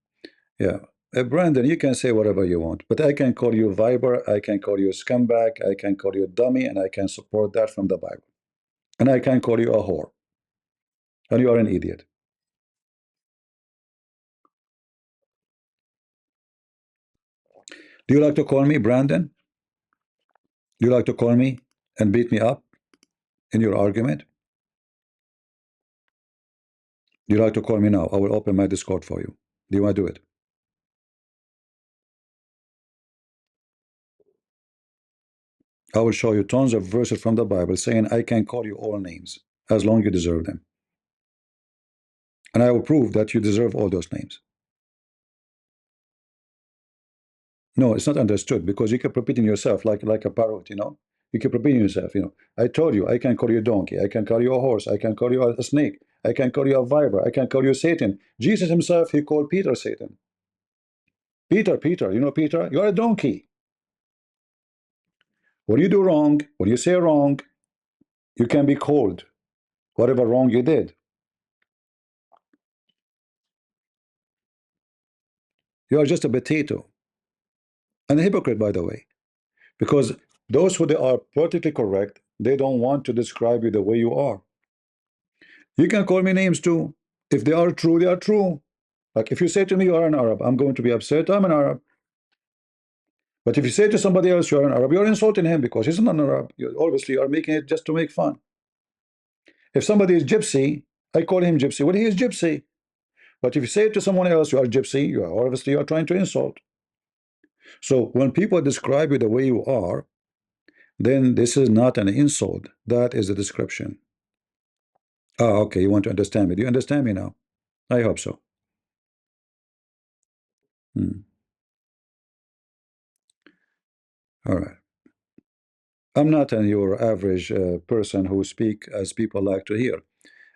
Yeah. Brandon, you can say whatever you want, but I can call you Viber, I can call you scumbag, I can call you dummy, and I can support that from the Bible. And I can call you a whore. And you are an idiot. Do you like to call me Brandon? Do you like to call me and beat me up in your argument? Do you like to call me now? I will open my Discord for you. Do you want to do it? I will show you tons of verses from the Bible saying I can call you all names as long as you deserve them. and I will prove that you deserve all those names. No, it's not understood because you keep repeating yourself like a parrot, you know. You keep repeating yourself, you know. I told you I can call you a donkey, I can call you a horse, I can call you a snake, I can call you a viper, I can call you Satan. Jesus himself, he called Peter Satan. Peter, Peter, you know Peter, you're a donkey. When you do wrong, when you say wrong, you can be called whatever wrong you did. You are just a potato and a hypocrite, by the way, because those who they are politically correct, they don't want to describe you the way you are. You can call me names too. If they are true, they are true. Like if you say to me you are an Arab, I'm going to be upset. I'm an Arab. But if you say to somebody else you're an Arab, you're insulting him because he's not an Arab. You obviously are making it just to make fun. If somebody is gypsy, I call him gypsy. Well, he is gypsy. But if you say to someone else you are gypsy, you are obviously you are trying to insult. So when people describe you the way you are, then this is not an insult. That is a description. Ah, okay. You want to understand me? Do you understand me now? I hope so. Hmm. All right. I'm not your average person who speak as people like to hear.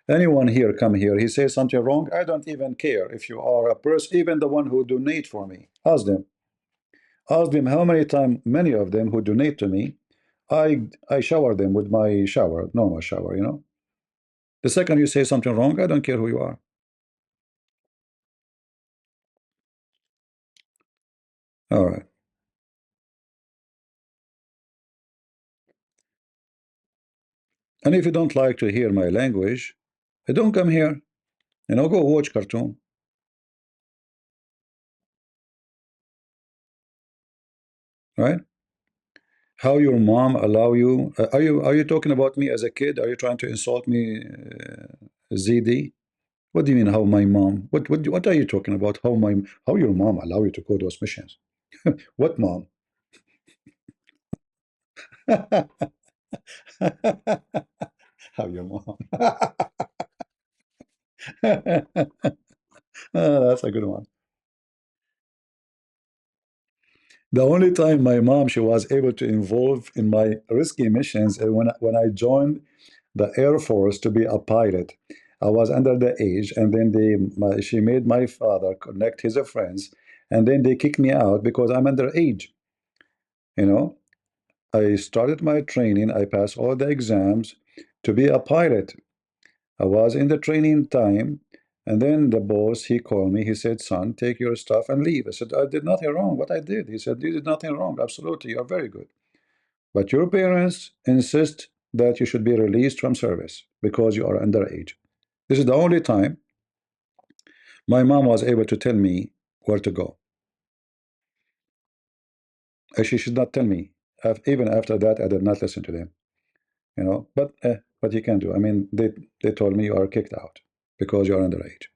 Anyone here come here, he says something wrong, I don't even care if you are a person, even the one who donate for me. Ask them. Ask them how many times, many of them who donate to me, I shower them with my shower, normal shower, you know. The second you say something wrong, I don't care who you are. All right. And if you don't like to hear my language, don't come here. You know, go watch cartoon, right? How your mom allow you? Are you talking about me as a kid? Are you trying to insult me, ZD? What do you mean? How my mom? What are you talking about? How your mom allow you to go those missions? What mom? How your mom? That's a good one. The only time my mom she was able to involve in my risky missions is when I joined the Air Force to be a pilot. I was under the age, and then she made my father connect his friends, and then they kicked me out because I'm underage. You know, I started my training. I passed all the exams to be a pilot. I was in the training time, and then the boss he called me. He said, "Son, take your stuff and leave." I said, "I did nothing wrong. What I did?" He said, "You did nothing wrong. Absolutely, you are very good. But your parents insist that you should be released from service because you are underage." This is the only time my mom was able to tell me where to go. And she should not tell me. Even after that, I did not listen to them. You know, but what you can do? I mean, they told me you are kicked out because you are underage.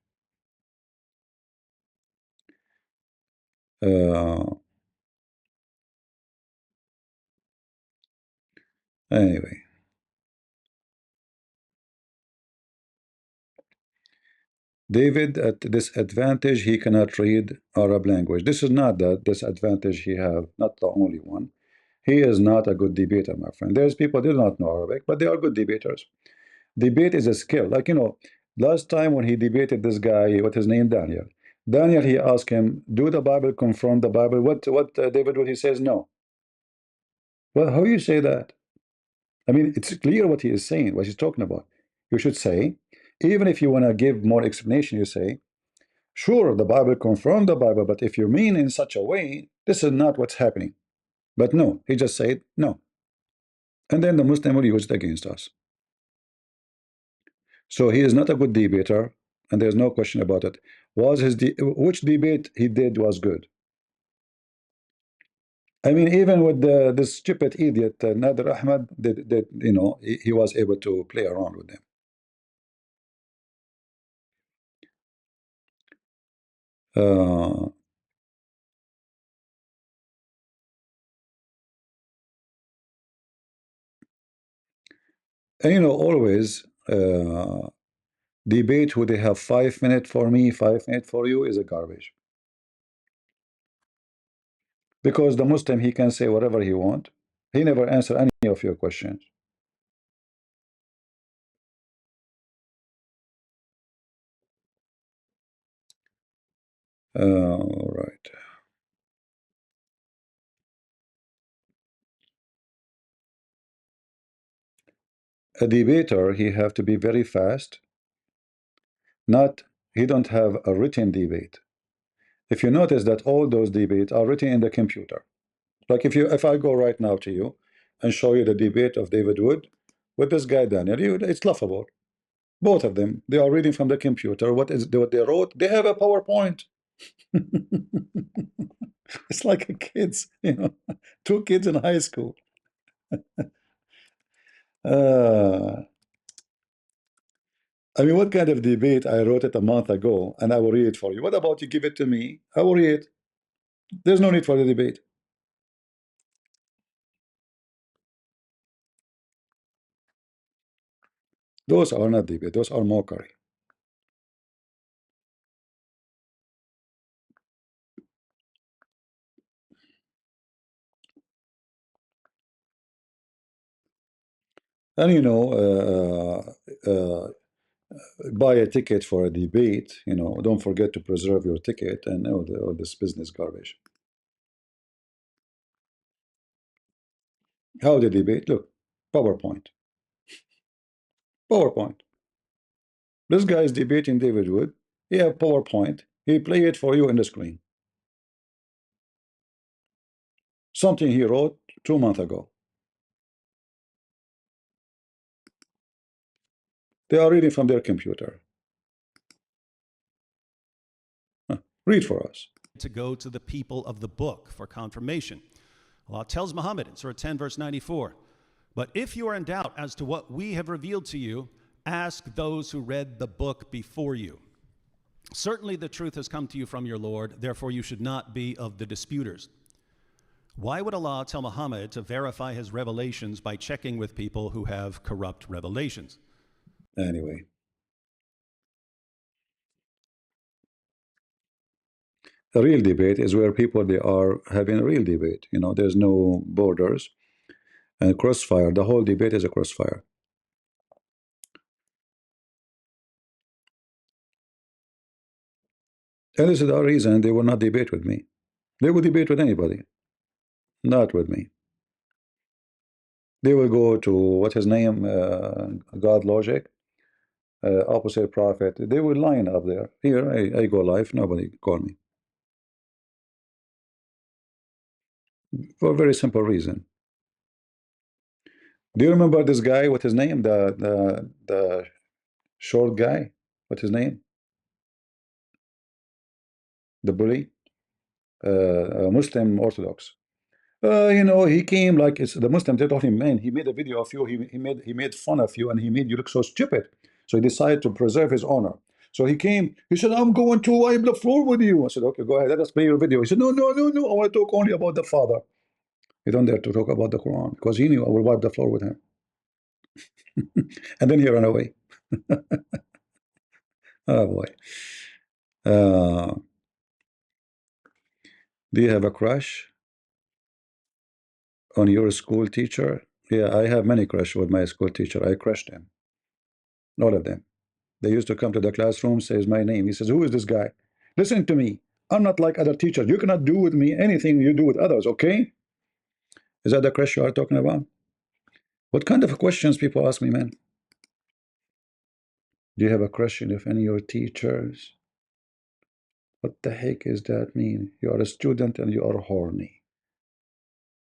Uh, anyway, David at disadvantage he cannot read Arab language. This is not the disadvantage he have. Not the only one. He is not a good debater, my friend. There's people that do not know Arabic, but they are good debaters. Debate is a skill. Like, you know, last time when he debated this guy, what his name, Daniel. Daniel, he asked him, do the Bible confirm the Bible? What David, what he says, no. Well, how you say that? I mean, it's clear what he is saying, what he's talking about. You should say, even if you want to give more explanation, you say, sure, the Bible confirmed the Bible, but if you mean in such a way, this is not what's happening. But no, he just said no. And then the Muslim will use it against us. So he is not a good debater, and there's no question about it. Was his which debate he did was good. I mean, even with this stupid idiot Nader Ahmed, you know, he was able to play around with them. Uh, and you know, always Debate who they have 5 minutes for me, 5 minutes for you is a garbage. Because the Muslim, he can say whatever he want. He never answer any of your questions. All right. A debater, he have to be very fast. Not, he don't have a written debate. If you notice that all those debates are written in the computer. Like if I go right now to you and show you the debate of David Wood with this guy Daniel, it's laughable. Both of them, they are reading from the computer. What they wrote? They have a PowerPoint. It's like a kids, two kids in high school. Uh, I mean, what kind of debate? I wrote it a month ago, and I will read it for you. What about you give it to me? I will read it. There's no need for the debate. Those are not debate. Those are mockery. And buy a ticket for a debate. Don't forget to preserve your ticket and all this business garbage. How the debate? Look, PowerPoint. PowerPoint. This guy is debating David Wood. He have PowerPoint. He play it for you in the screen. Something he wrote 2 months ago. They are reading from their computer. Read for us. To go to the people of the book for confirmation. Allah tells Muhammad in Surah 10, verse 94, but if you are in doubt as to what we have revealed to you, ask those who read the book before you. Certainly the truth has come to you from your Lord, therefore you should not be of the disputers. Why would Allah tell Muhammad to verify his revelations by checking with people who have corrupt revelations? Anyway. A real debate is where people, they are having a real debate. There's no borders and crossfire. The whole debate is a crossfire. And this is the reason they will not debate with me. They will debate with anybody, not with me. They will go to what his name, God Logic, opposite prophet. They will line up there. Here I go live. Nobody call me for a very simple reason. Do you remember this guy? What his name? The short guy. What's his name? The bully, Muslim Orthodox. He came like the Muslims. They told him, man, he made a video of you. He made fun of you, and he made you look so stupid. So he decided to preserve his honor. So he came. He said, "I'm going to wipe the floor with you." I said, "Okay, go ahead. Let us play your video." He said, "No, no, no, no. I want to talk only about the Father." He don't dare to talk about the Quran because he knew I will wipe the floor with him. And then he ran away. Oh boy. Do you have a crush on your school teacher? Yeah, I have many crush with my school teacher. I crushed him. All of them. They used to come to the classroom, says my name. He says, "Who is this guy? Listen to me. I'm not like other teachers. You cannot do with me anything you do with others, okay?" Is that the crush you are talking about? What kind of questions people ask me, man? Do you have a crush on any of your teachers? What the heck is that mean? You are a student and you are horny.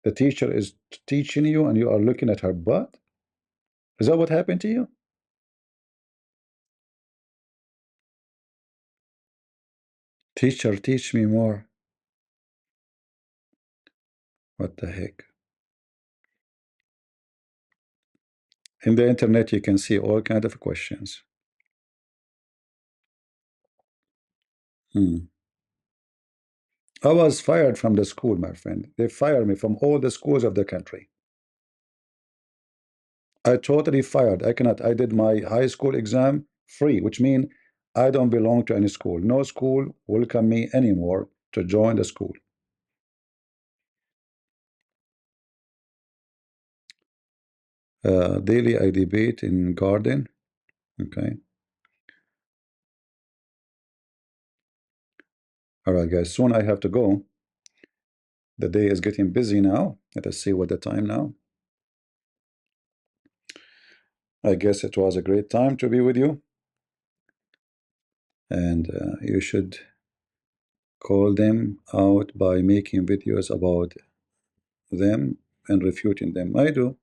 The teacher is teaching you and you are looking at her butt? Is that what happened to you? Teacher, teach me more. What the heck? In the internet, you can see all kinds of questions. I was fired from the school, my friend. They fired me from all the schools of the country. I totally fired. I cannot. I did my high school exam free, which means I don't belong to any school. No school welcome me anymore to join the school. Daily I debate in garden. Okay. All right, guys. Soon I have to go. The day is getting busy now. Let us see what the time now. I guess it was a great time to be with you. And you should call them out by making videos about them and refuting them. I do.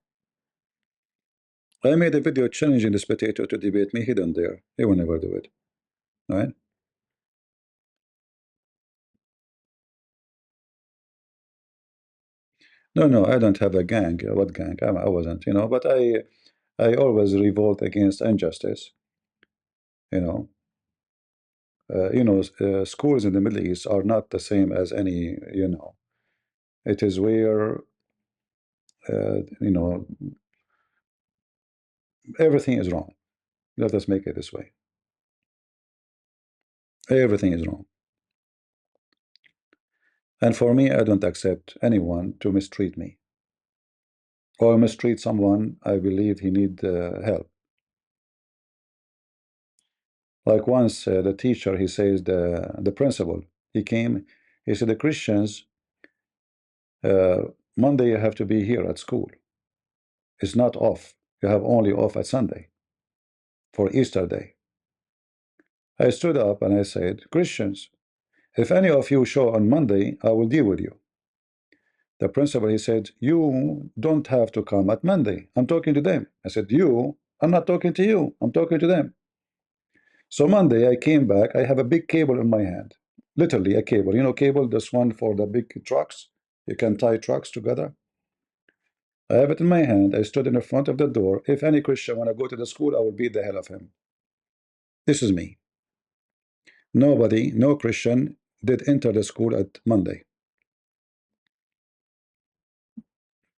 I made a video challenging this potato to debate me. He don't dare. He will never do it. All right? No, no, I don't have a gang. What gang? I wasn't, but I always revolt against injustice, you know. Schools in the Middle East are not the same as any. It is where, uh, you know, everything is wrong. Let us make it this way. Everything is wrong. And for me, I don't accept anyone to mistreat me or mistreat someone I believe he need help. Like once the teacher, he says the principal, he came, he said the Christians, uh, Monday you have to be here at school. It's not off. You have only off at Sunday for Easter day. I stood up and I said, Christians, if any of you show on Monday, I will deal with you. The principal, he said, you don't have to come at Monday. I'm talking to them. I said, I'm not talking to you. I'm talking to them. So Monday I came back. I have a big cable in my hand, literally a cable. Cable, this one for the big trucks. You can tie trucks together. I have it in my hand. I stood in the front of the door. If any Christian want to go to the school, I will beat the hell of him. This is me. Nobody, no Christian did enter the school at Monday.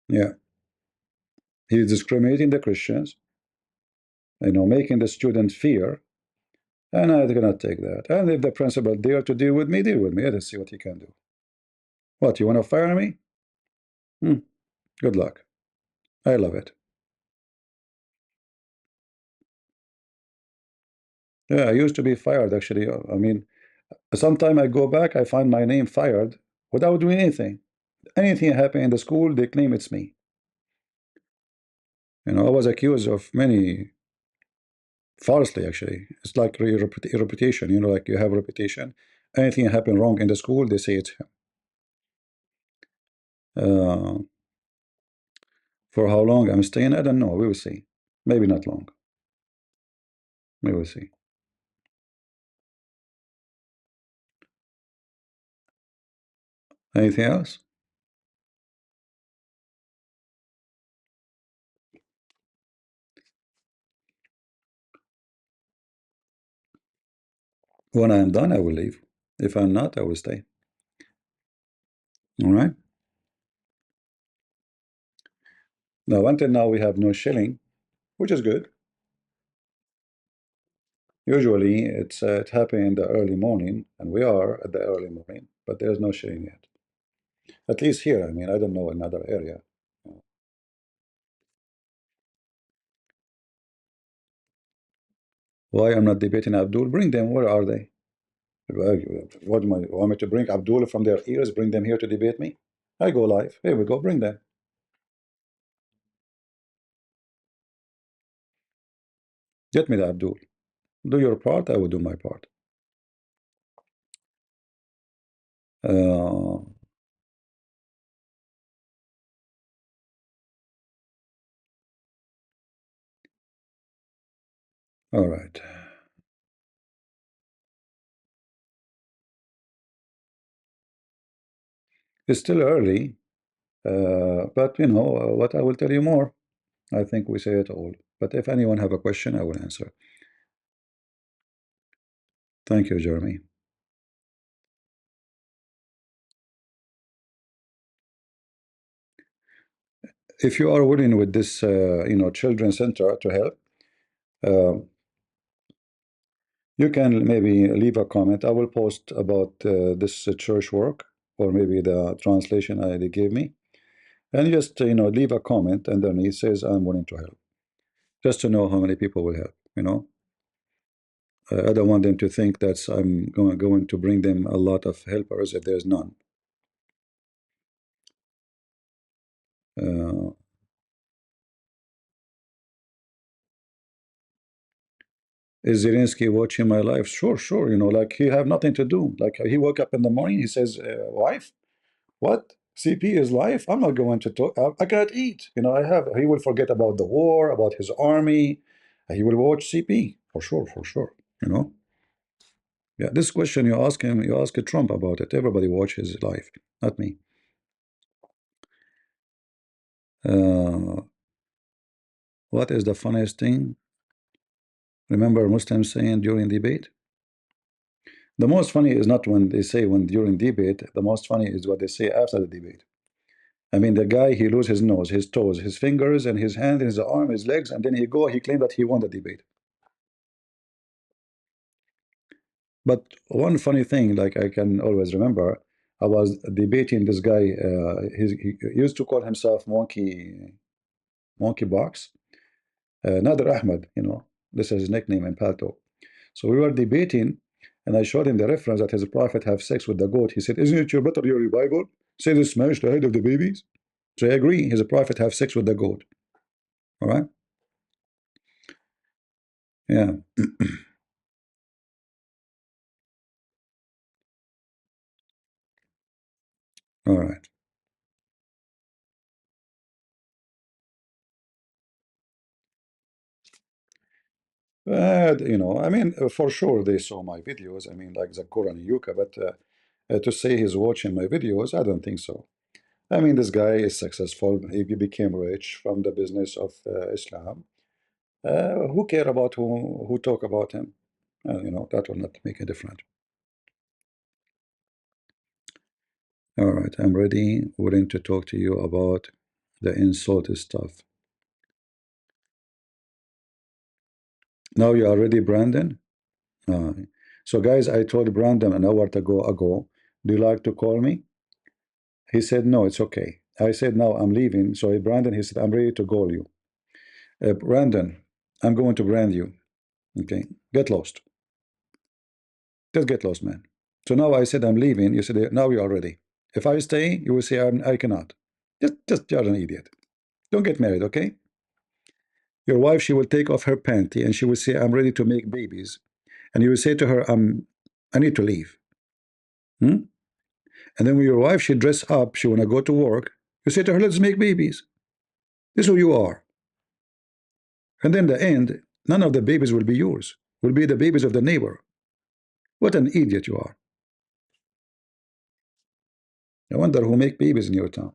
Yeah, he's discriminating the Christians, making the student fear, and I cannot take that. And if the principal dare to deal with me, deal with me. Let's see what he can do. What, you want to fire me? Good luck. I love it. Yeah, I used to be fired actually. I mean, sometime I go back, I find my name fired without doing anything. Anything happen in the school, they claim it's me. I was accused of many falsely actually. It's like reputation, like you have a reputation. Anything happen wrong in the school, they say it's him. Uh, for how long I'm staying, I don't know. We will see. Maybe not long. We will see. Anything else? When I am done, I will leave. If I'm not, I will stay. All right. Now, until now, we have no shilling, which is good. Usually, it happens in the early morning, and we are at the early morning, but there's no shilling yet. At least here. I mean, I don't know another area. Why I'm not debating Abdul? Bring them. Where are they? What do you want me to bring Abdul from their ears? Bring them here to debate me? I go live. Here we go. Bring them. Get me the Abdul. Do your part. I will do my part. All right. It's still early, but what I will tell you more. I think we say it all. But if anyone have a question, I will answer. Thank you, Jeremy. If you are willing with this, children's center to help, uh, You can maybe leave a comment. I will post about this church work, or maybe the translation they gave me, and just leave a comment underneath says I'm willing to help, just to know how many people will help. I don't want them to think that I'm going to bring them a lot of helpers if there's none. Uh, is Zelensky watching my life? Sure, sure. Like he have nothing to do. Like he woke up in the morning, he says, "Wife, what? CP is life? I'm not going to talk. I cannot eat. I have. He will forget about the war, about his army. He will watch CP for sure, for sure. You know. Yeah. This question you ask him, you ask Trump about it. Everybody watch his life, not me. Uh, what is the funniest thing? Remember Muslims saying during debate? The most funny is not when they say when during debate. The most funny is what they say after the debate. I mean, the guy, he lose his nose, his toes, his fingers, and his hand, and his arm, his legs, and then he claimed that he won the debate. But one funny thing, like I can always remember, I was debating this guy. He used to call himself Monkey Box. Nader Ahmed, this is his nickname in Palto. So we were debating, and I showed him the reference that his prophet have sex with the goat. He said, "Isn't it your better your Bible? Say this smash the head of the babies." So I agree, his prophet have sex with the goat. All right, yeah, all right. I mean, for sure they saw my videos. I mean, like the Quran Yuka, but to say he's watching my videos, I don't think so. I mean, this guy is successful. He became rich from the business of Islam. Who care about who talk about him? That will not make a difference. All right, I'm ready, willing to talk to you about the insult stuff. Now you are ready, Brandon? Uh, so, guys, I told Brandon an hour ago, do you like to call me? He said, no, it's okay. I said, no, I'm leaving. So Brandon, he said, I'm ready to call you. Brandon, I'm going to brand you. Okay, get lost. Just get lost, man. So now I said, I'm leaving. You said, now you are ready. If I stay, you will say, I cannot. Just you're an idiot. Don't get married, okay? Your wife, she will take off her panty and she will say, I'm ready to make babies. And you will say to her, I need to leave. Hmm? And then when your wife, she dress up, she want to go to work, you say to her, let's make babies. This is who you are. And then the end, none of the babies will be yours, will be the babies of the neighbor. What an idiot you are. I wonder who make babies in your town.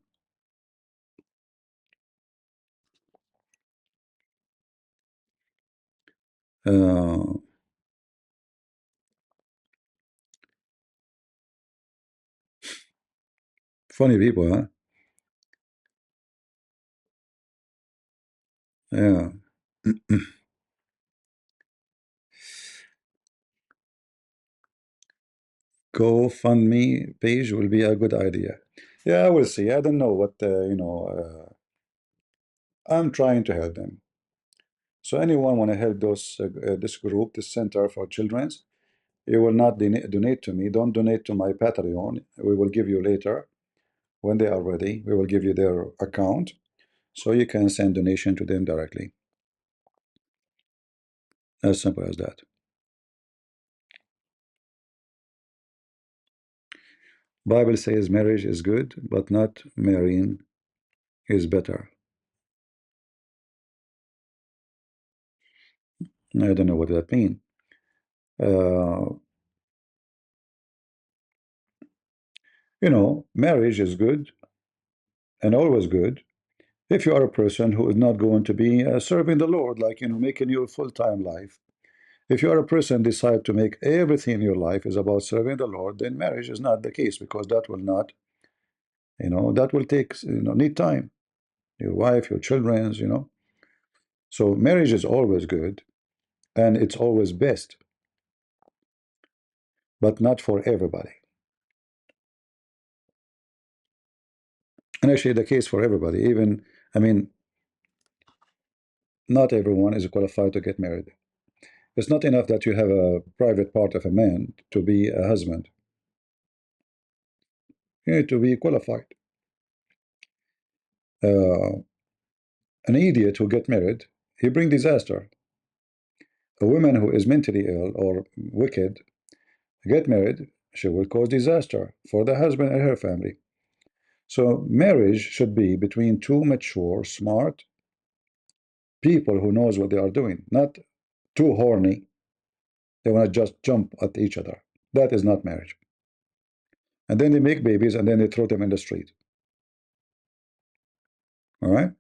Uh, funny people, huh? Yeah. GoFundMe page will be a good idea. Yeah, I will see. I don't know what, I'm trying to help them. So anyone want to help this group, this center for children's, you will not donate to me. Don't donate to my Patreon. We will give you later when they are ready. We will give you their account so you can send donation to them directly. As simple as that. Bible says marriage is good, but not marrying is better. I don't know what that means. Uh, marriage is good and always good if you are a person who is not going to be serving the Lord, like making your full-time life. If you are a person decide to make everything in your life is about serving the Lord, then marriage is not the case because that will not, that will take, need time. Your wife, your children's. So marriage is always good and it's always best. but not for everybody. And actually, the case for everybody, even, I mean, not everyone is qualified to get married. It's not enough that you have a private part of a man to be a husband. You need to be qualified. Uh, an idiot who get married, he bring disaster. A woman who is mentally ill or wicked get married, she will cause disaster for the husband and her family. So marriage should be between two mature, smart people who knows what they are doing, not too horny. They want to just jump at each other. That is not marriage. And then they make babies and then they throw them in the street. All right?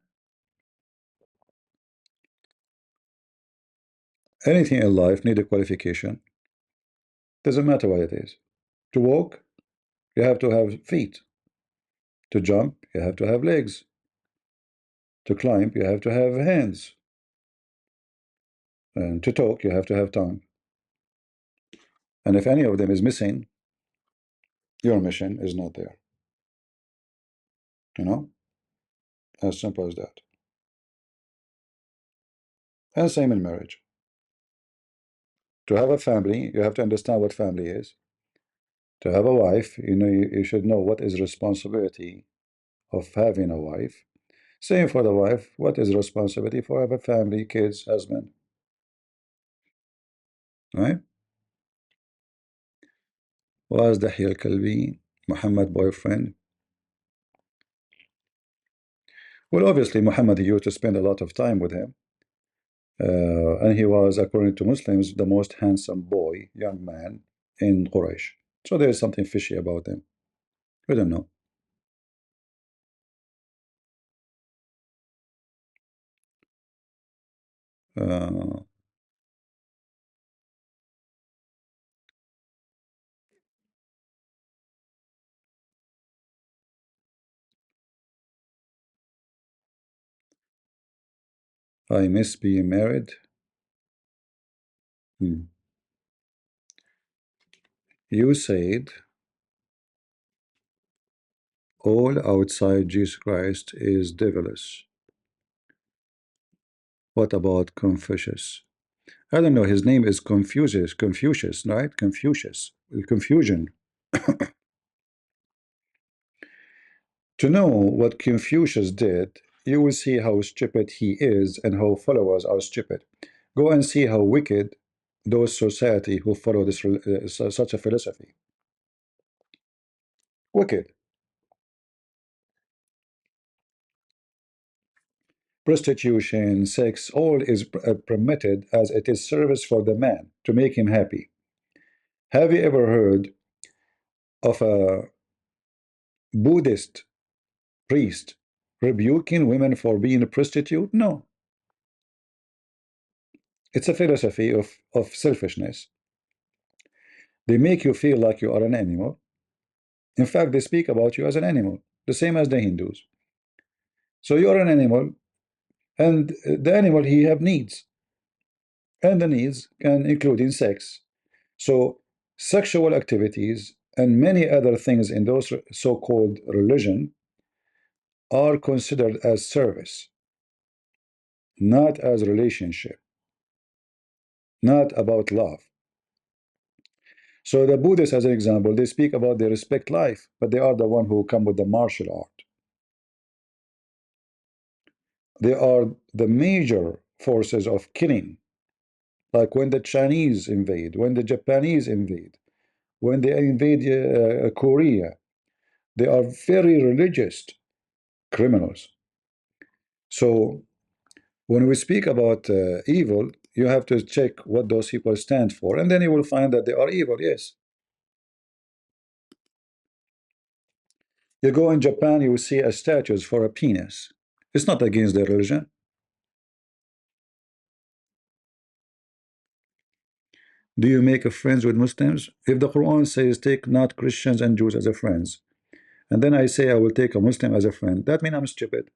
Anything in life need a qualification. Doesn't matter what it is. To walk, you have to have feet. To jump, you have to have legs. To climb, you have to have hands. And to talk, you have to have tongue. And if any of them is missing, your mission is not there. You know? As simple as that. And same in marriage. To have a family, you have to understand what family is. To have a wife, you should know what is responsibility of having a wife. Same for the wife, what is responsibility for have a family, kids, husband. Right? Was Dahya al-Kalbi Muhammad boyfriend? Well, obviously Muhammad used to spend a lot of time with him. And he was, according to Muslims, the most handsome boy, young man in Quraysh. So there is something fishy about him. We don't know. Uh, I miss being married. Hmm. You said all outside Jesus Christ is devilish. What about Confucius? I don't know. His name is Confucius. Confucius, right? Confucius. Confusion. To know what Confucius did, you will see how stupid he is and how followers are stupid. Go and see how wicked those society who follow this such a philosophy. Wicked. Prostitution, sex, all is permitted as it is service for the man to make him happy. Have you ever heard of a Buddhist priest rebuking women for being a prostitute? No. It's a philosophy of selfishness. They make you feel like you are an animal. In fact, they speak about you as an animal, the same as the Hindus. So you're an animal, and the animal, he have needs, and the needs can include in sex. So sexual activities and many other things in those so-called religion are considered as service, not as relationship, not about love. So the Buddhists, as an example, they speak about they respect life, but they are the one who come with the martial art. They are the major forces of killing, like when the Chinese invade, when the Japanese invade, when they invade Korea. They are very religious criminals. So when we speak about evil, you have to check what those people stand for, and then you will find that they are evil, yes. You go in Japan, you will see a statues for a penis. It's not against their religion. Do you make a friends with Muslims? If the Quran says take not Christians and Jews as a friends, and then I say I will take a Muslim as a friend, that means I'm stupid.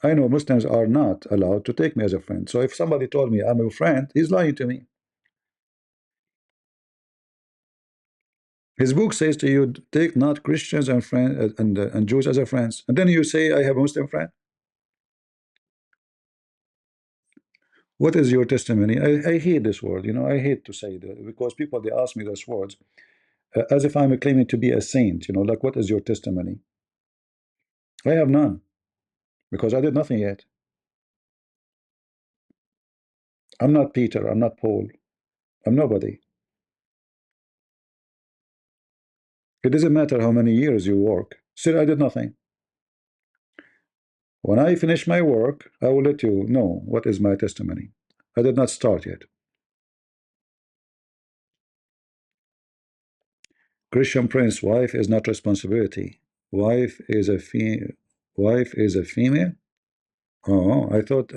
I know Muslims are not allowed to take me as a friend. So if somebody told me I'm a friend, he's lying to me. His book says to you, take not Christians and friends and Jews as a friends, and then you say I have a Muslim friend. What is your testimony? I hate this word. I hate to say that because people they ask me those words as if I'm claiming to be a saint. Like what is your testimony? I have none because I did nothing yet. I'm not Peter. I'm not Paul. I'm nobody. It doesn't matter how many years you work. Still, I did nothing. When I finish my work, I will let you know what is my testimony. I did not start yet. Christian Prince, wife is not responsibility. Wife is a wife is a female. Oh, I thought.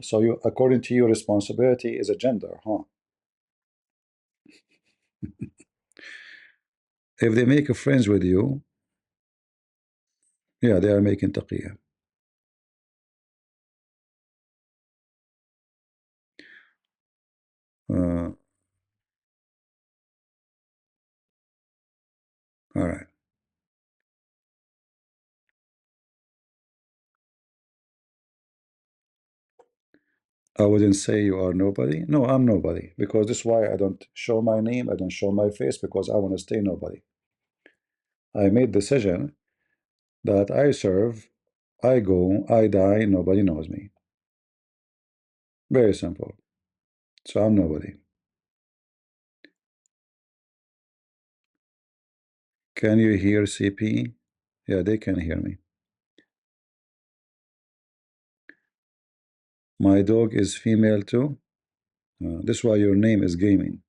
So according to you, responsibility is a gender, huh? If they make friends with you, yeah, they are making taqiyya. All right. I wouldn't say you are nobody. No, I'm nobody because this is why I don't show my name. I don't show my face because I want to stay nobody. I made decision that I serve, I go, I die, nobody knows me. Very simple. So I'm nobody. Can you hear CP? Yeah, they can hear me. My dog is female too. This is why your name is gaming.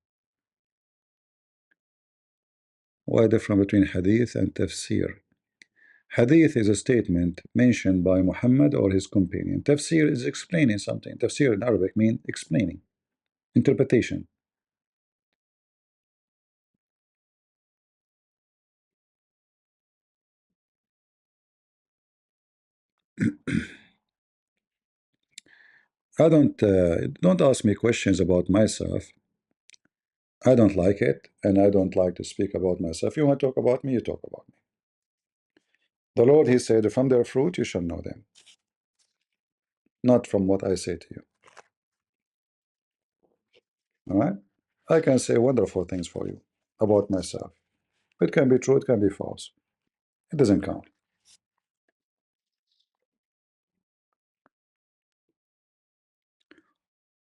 Why difference between hadith and tafsir? Hadith is a statement mentioned by Muhammad or his companion. Tafsir is explaining something. Tafsir in Arabic means explaining, interpretation. I don't ask me questions about myself. I don't like it, and I don't like to speak about myself. You want to talk about me, you talk about me. The Lord, He said, from their fruit you shall know them, not from what I say to you. All right? I can say wonderful things for you about myself. It can be true, it can be false. It doesn't count.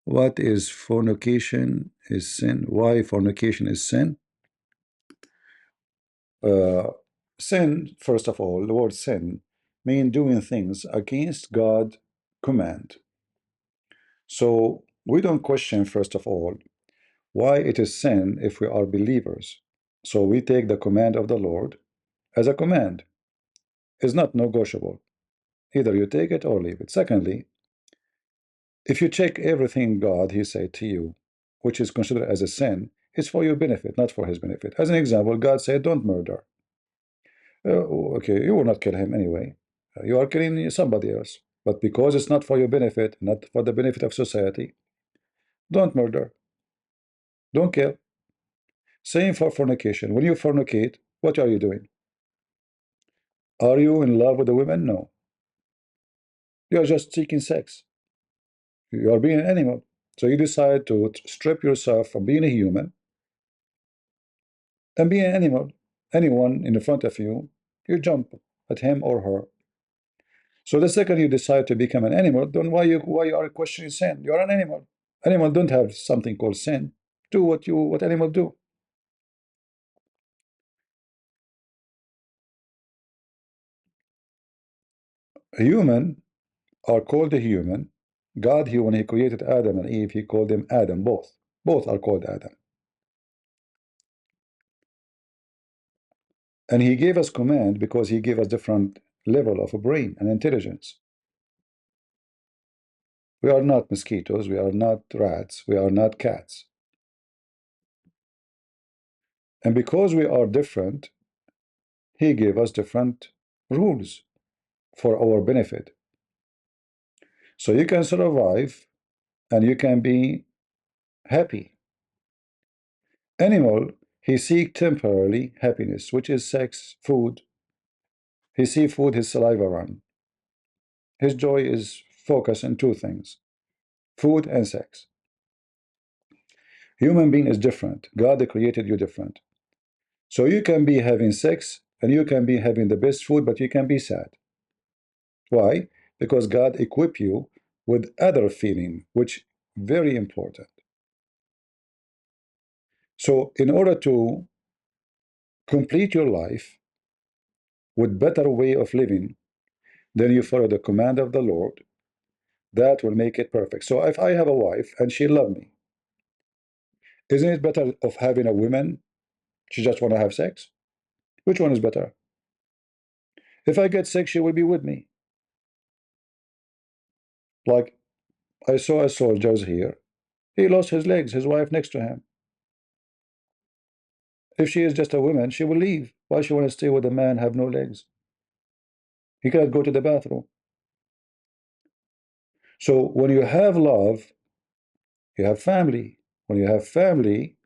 What is fornication is sin? Why fornication is sin? Uh, Sin, first of all, the word sin mean doing things against God command. So we don't question, first of all, why it is sin if we are believers. So we take the command of the Lord as a command. It's not negotiable. Either you take it or leave it. Secondly, if you check everything God, He said to you, which is considered as a sin, it's for your benefit, not for His benefit. As an example, God said, don't murder. Okay, you will not kill him anyway. You are killing somebody else. But because it's not for your benefit, not for the benefit of society, don't murder, don't kill. Same for fornication. When you fornicate, what are you doing? Are you in love with the women? No. You are just seeking sex. You are being an animal. So you decide to strip yourself from being a human and be an animal. Anyone in front of you, you jump at him or her. So the second you decide to become an animal, then why you are questioning sin? You are an animal. Animal don't have something called sin. Do what animal do. A human are called a human. God, when He created Adam and Eve, He called them Adam, both. Both are called Adam. And He gave us command because He gave us different level of a brain and intelligence. We are not mosquitoes, we are not rats, we are not cats. And because we are different, He gave us different rules for our benefit. So you can survive and you can be happy. Animal, He seeks temporarily happiness, which is sex, food. He sees food, his saliva run. His joy is focused on two things: food and sex. Human being is different. God created you different. So you can be having sex and you can be having the best food, but you can be sad. Why? Because God equipped you with other feeling, which very important. So in order to complete your life with better way of living, then you follow the command of the Lord. That will make it perfect. So if I have a wife and she love me, isn't it better of having a woman? She just want to have sex. Which one is better? If I get sick, she will be with me. Like I saw a soldier here. He lost his legs, his wife next to him. If she is just a woman, she will leave. Why she want to stay with a man have no legs? He cannot go to the bathroom. So when you have love, you have family. When you have family,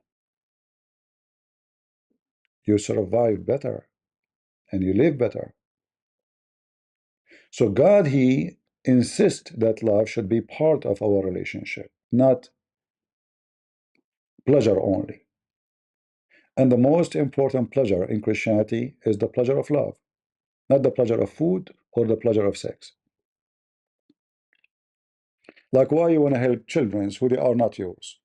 you survive better and you live better. So God, He insists that love should be part of our relationship, not pleasure only. And the most important pleasure in Christianity is the pleasure of love, not the pleasure of food or the pleasure of sex. Like why you want to help children who they are not yours?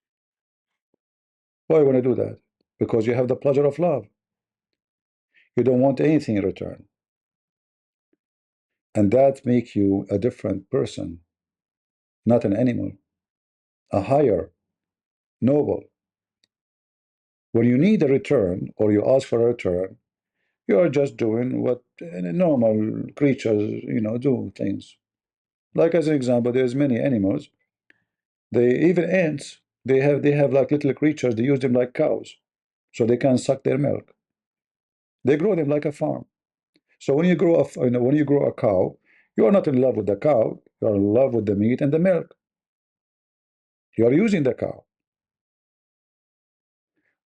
Why you want to do that? Because you have the pleasure of love. You don't want anything in return. And that makes you a different person, not an animal, a higher, noble. When you need a return or you ask for a return, you are just doing what normal creatures, do things. Like as an example, there's many animals. They even ants. They have like little creatures. They use them like cows, so they can suck their milk. They grow them like a farm. So when you grow a cow, you are not in love with the cow. You are in love with the meat and the milk. You are using the cow.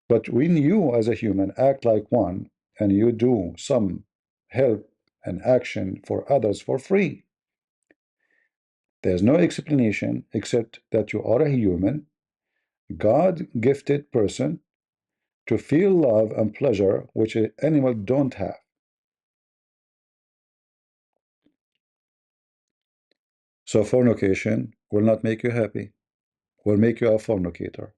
But when you, as a human, act like one and you do some help and action for others for free, there's no explanation except that you are a human, God gifted person to feel love and pleasure which an animal don't have. So fornication will not make you happy, will make you a fornicator,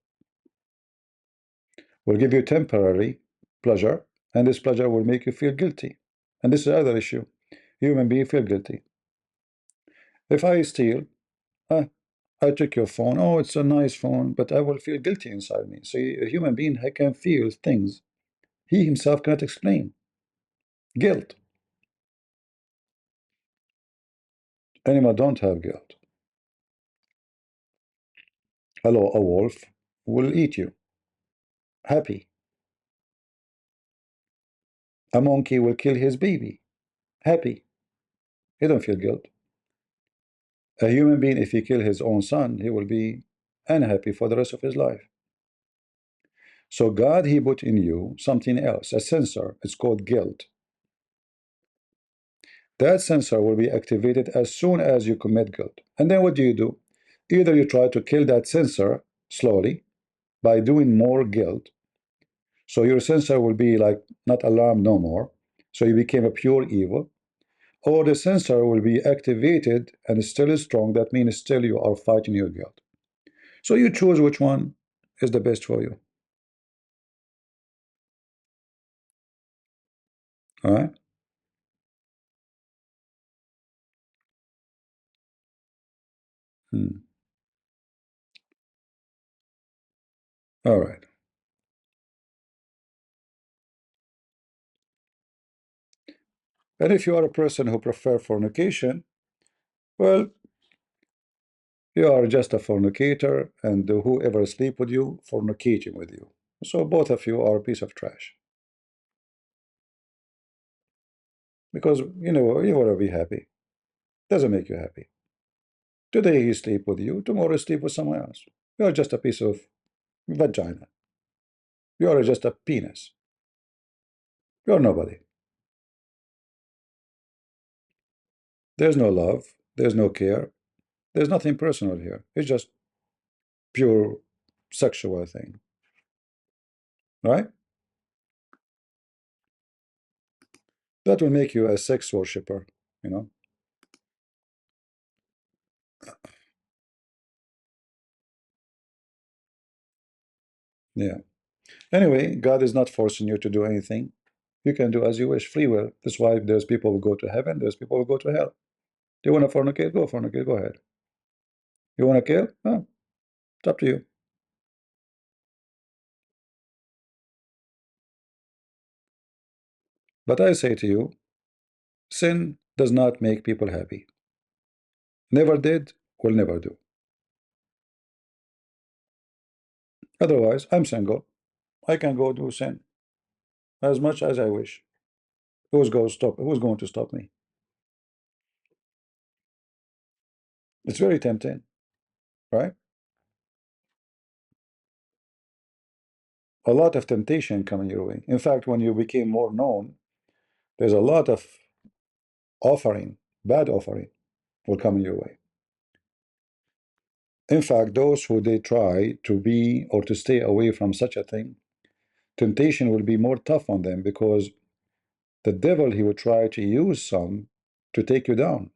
will give you temporary pleasure, and this pleasure will make you feel guilty. And this is another issue. Human beings feel guilty. If I steal, ah, I took your phone. Oh, it's a nice phone, but I will feel guilty inside me. See, a human being can feel things he himself cannot explain. Guilt. Animals don't have guilt. Hello, a wolf will eat you. Happy. A monkey will kill his baby. Happy. He don't feel guilt. A human being, if he kill his own son, he will be unhappy for the rest of his life. So God, He put in you something else, a sensor. It's called guilt. That sensor will be activated as soon as you commit guilt. And then what do? Either you try to kill that sensor slowly by doing more guilt. So your sensor will be like not alarmed no more. So you became a pure evil. Or the sensor will be activated and still is strong. That means still you are fighting your guilt. So you choose which one is the best for you. All right. Hmm. All right. And if you are a person who prefer fornication, well, you are just a fornicator, and whoever sleep with you, fornicating with you. So both of you are a piece of trash. Because, you want to be happy. Doesn't make you happy. Today he sleep with you, tomorrow he sleep with someone else. You're just a piece of vagina. You are just a penis. You're nobody. There's no love. There's no care. There's nothing personal here. It's just pure sexual thing, right? That will make you a sex worshiper, you know? Yeah. Anyway, God is not forcing you to do anything. You can do as you wish, free will. That's why there's people who go to heaven, there's people who go to hell. Do you want to fornicate? Go fornicate, go ahead. You want to kill? Oh, it's up to you. But I say to you, sin does not make people happy. Never did, will never do. Otherwise, I'm single. I can go do sin as much as I wish. Who's going to stop me? It's very tempting, right? A lot of temptation coming your way. In fact, when you became more known, there's a lot of offering, bad offering will come your way. In fact, those who they try to be or to stay away from such a thing, temptation will be more tough on them because the devil, he will try to use some to take you down.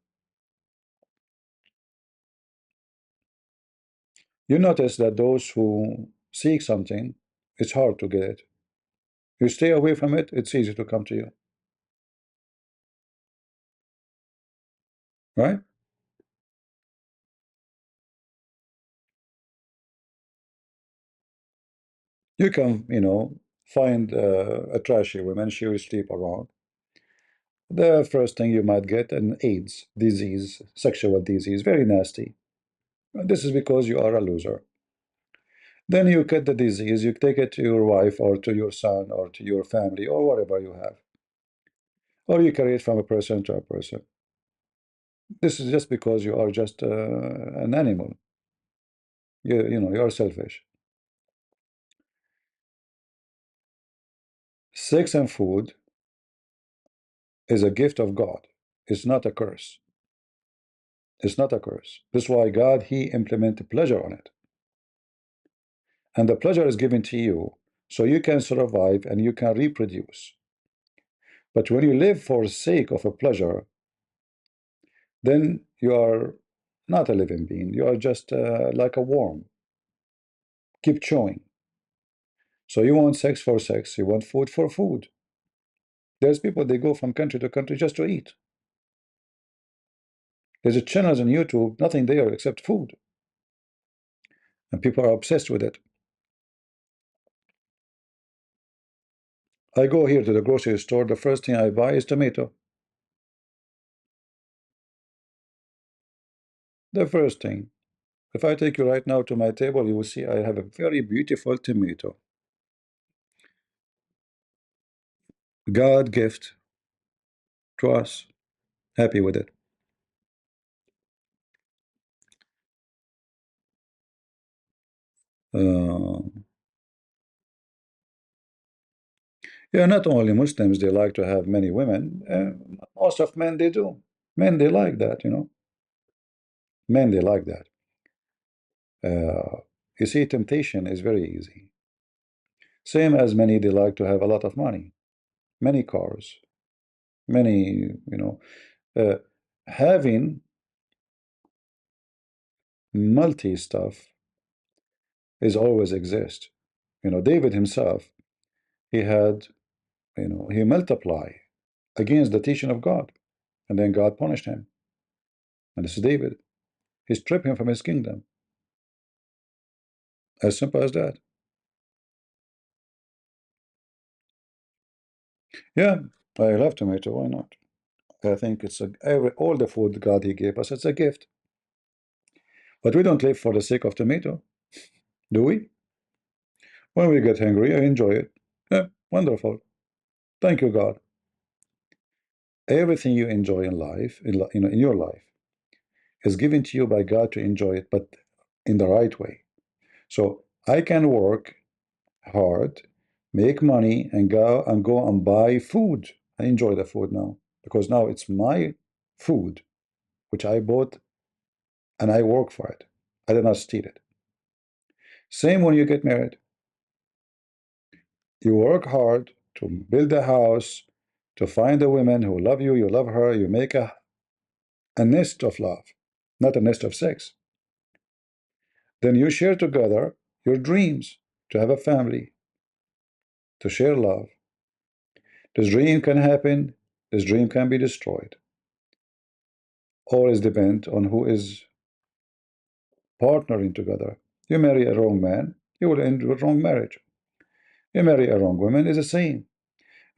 You notice that those who seek something, it's hard to get it. You stay away from it, it's easy to come to you, right? You can, find a trashy woman, she will sleep around. The first thing you might get an AIDS disease, sexual disease, very nasty. This is because you are a loser. Then you get the disease, you take it to your wife or to your son or to your family or whatever you have. Or you carry it from a person to a person. This is just because you are just an animal. You're selfish. Sex and food is a gift of God. It's not a curse. It's not a curse. That's why God, he implemented pleasure on it. And the pleasure is given to you so you can survive and you can reproduce. But when you live for the sake of a pleasure, then you are not a living being. You are just like a worm. Keep chewing. So you want sex for sex. You want food for food. There's people, they go from country to country just to eat. There's a channels on YouTube, nothing there except food. And people are obsessed with it. I go here to the grocery store. The first thing I buy is tomato. The first thing. If I take you right now to my table, you will see I have a very beautiful tomato. God gift to us. Happy with it. Uh, yeah, not only Muslims, they like to have many women. Most of men, they do. Men, they like that. Men, they like that. You see, temptation is very easy. Same as many, they like to have a lot of money, many cars, many. Uh, having multi stuff is always exist. David himself, he had, he multiply against the teaching of God, and then God punished him. And this is David. He stripped him from his kingdom. As simple as that. Yeah, I love tomato. Why not? I think it's all the food God he gave us, it's a gift. But we don't live for the sake of tomato, do we? When we get hungry, I enjoy it. Yeah, wonderful. Thank you, God. Everything you enjoy in life, in your life, is given to you by God to enjoy it, but in the right way. So I can work hard make money, and go and buy food. I enjoy the food now because now it's my food, which I bought and I work for it. I did not steal it. Same when you get married. You work hard to build a house, to find a woman who love you, you love her, you make a nest of love, not a nest of sex. Then you share together your dreams to have a family, to share love. This dream can happen, this dream can be destroyed. Always depend on who is partnering together. You marry a wrong man, you will end with wrong marriage. You marry a wrong woman, is the same.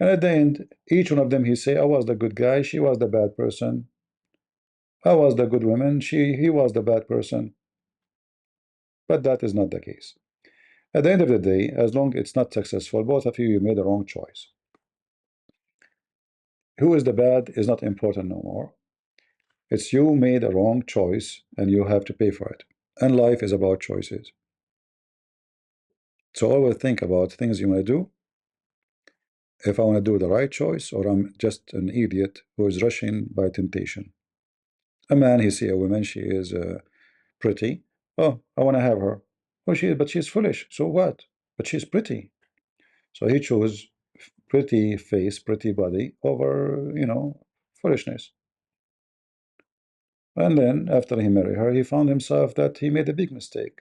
And at the end, each one of them, he say, I was the good guy, she was the bad person. I was the good woman, he was the bad person. But that is not the case. At the end of the day, as long as it's not successful, both of you made the wrong choice. Who is the bad is not important no more. It's you made a wrong choice and you have to pay for it. And life is about choices. So always think about things you want to do. If I want to do the right choice, or I'm just an idiot who is rushing by temptation. A man, he see a woman, she is pretty. Oh, I want to have her. Oh, but she's foolish. So what? But she's pretty. So he chose pretty face, pretty body over, foolishness. And then after he married her, he found himself that he made a big mistake.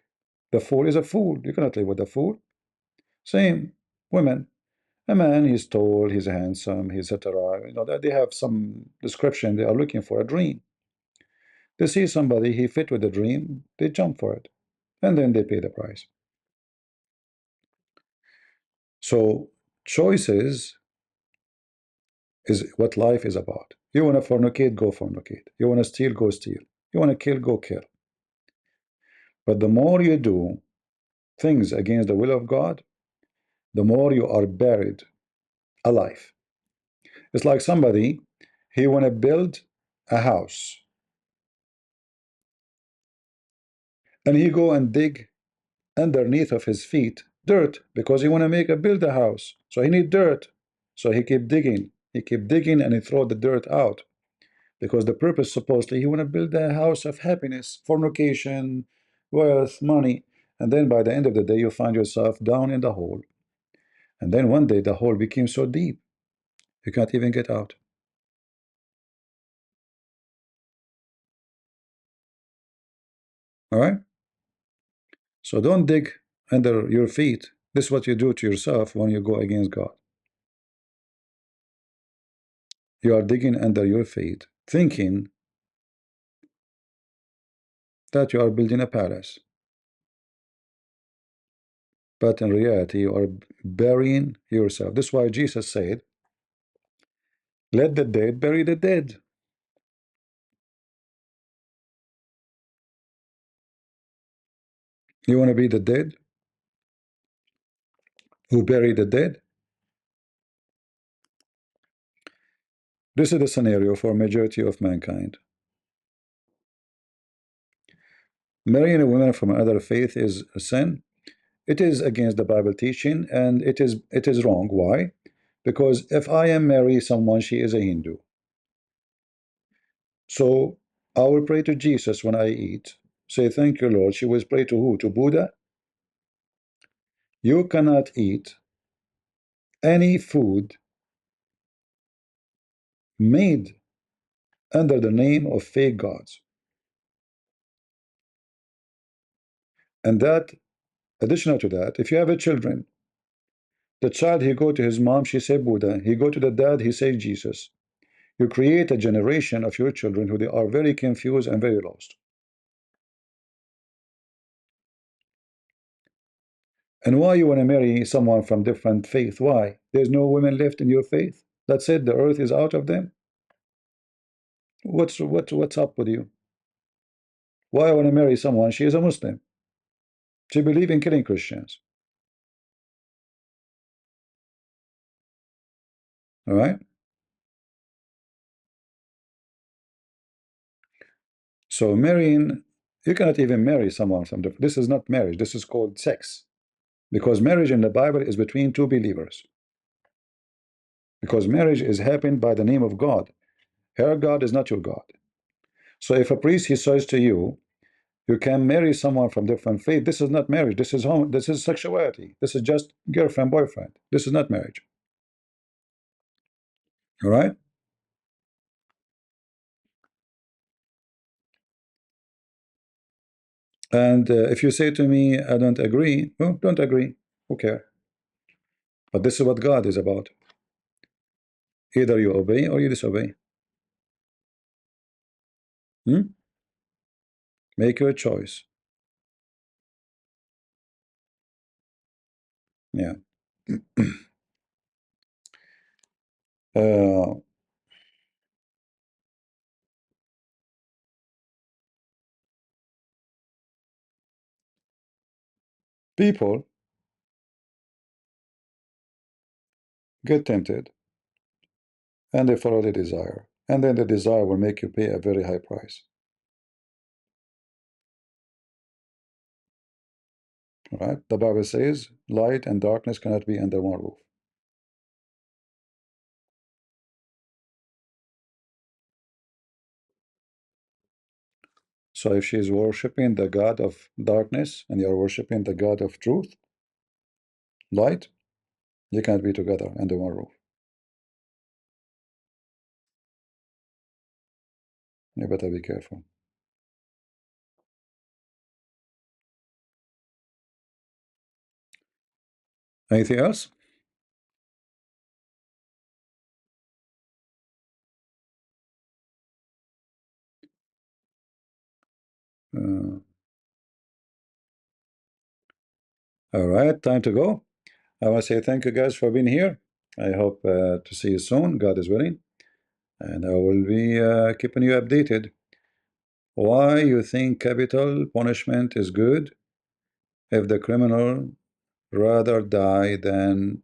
The fool is a fool. You cannot live with a fool. Same women. A man, he's tall, he's handsome, he's etc. They have some description. They are looking for a dream. They see somebody, he fit with the dream, they jump for it. And then they pay the price. So choices is what life is about. You want to fornicate, go fornicate. You want to steal, go steal. You want to kill, go kill. But the more you do things against the will of God, the more you are buried alive. It's like somebody, he want to build a house, and he go and dig underneath of his feet dirt because he want to build a house. So he need dirt. So he keep digging. He keep digging and he throw the dirt out because the purpose supposedly he want to build a house of happiness, fornication, wealth, money. And then by the end of the day, you find yourself down in the hole. And then one day the hole became so deep you can't even get out. All right? So don't dig under your feet. This is what you do to yourself when you go against God. You are digging under your feet, thinking that you are building a palace. But in reality, you are burying yourself. This is why Jesus said, let the dead bury the dead. You want to be the dead who bury the dead? This is the scenario for majority of mankind. Marrying a woman from another faith is a sin. It is against the Bible teaching, and it is wrong. Why? Because if I am marry someone, she is a Hindu. So I will pray to Jesus when I eat. Say, thank you, Lord. She will pray to who? To Buddha? You cannot eat any food made under the name of fake gods. And that, additional to that, if you have a children, the child, he go to his mom, she say Buddha. He go to the dad, he say Jesus. You create a generation of your children who they are very confused and very lost. And why you want to marry someone from different faith? Why? There's no women left in your faith. That's it. The earth is out of them. What's up with you? Why I want to marry someone? She is a Muslim. She believes in killing Christians. All right. So marrying, you cannot even marry someone from different. This is not marriage. This is called sex. Because marriage in the Bible is between two believers. Because marriage is happened by the name of God. Her God is not your God. So if a priest he says to you, you can marry someone from different faith, this is not marriage. This is home. This is sexuality. This is just girlfriend boyfriend. This is not marriage. All right. And if you say to me, I don't agree, well, don't agree. Who cares? But this is what God is about. Either you obey or you disobey. Hmm? Make your choice. Yeah. Uh, People get tempted and they follow the desire. And then the desire will make you pay a very high price. All right? The Bible says light and darkness cannot be under one roof. So if she is worshiping the God of darkness and you are worshiping the God of truth, light, you can't be together under one roof. You better be careful. Anything else? Uh, all right, time to go. I want to say thank you guys for being here. I hope to see you soon, God is willing. And I will be keeping you updated. Why you think capital punishment is good if the criminal rather die than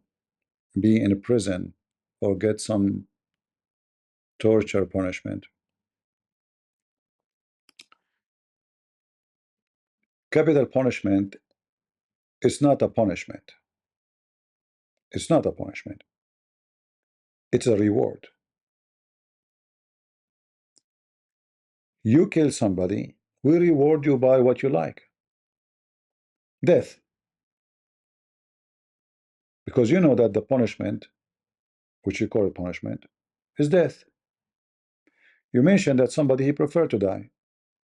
be in prison or get some torture punishment? Capital punishment is not a punishment. It's not a punishment. It's a reward. You kill somebody, we reward you by what you like. Death. Because you know that the punishment, which you call a punishment, is death. You mentioned that somebody he preferred to die.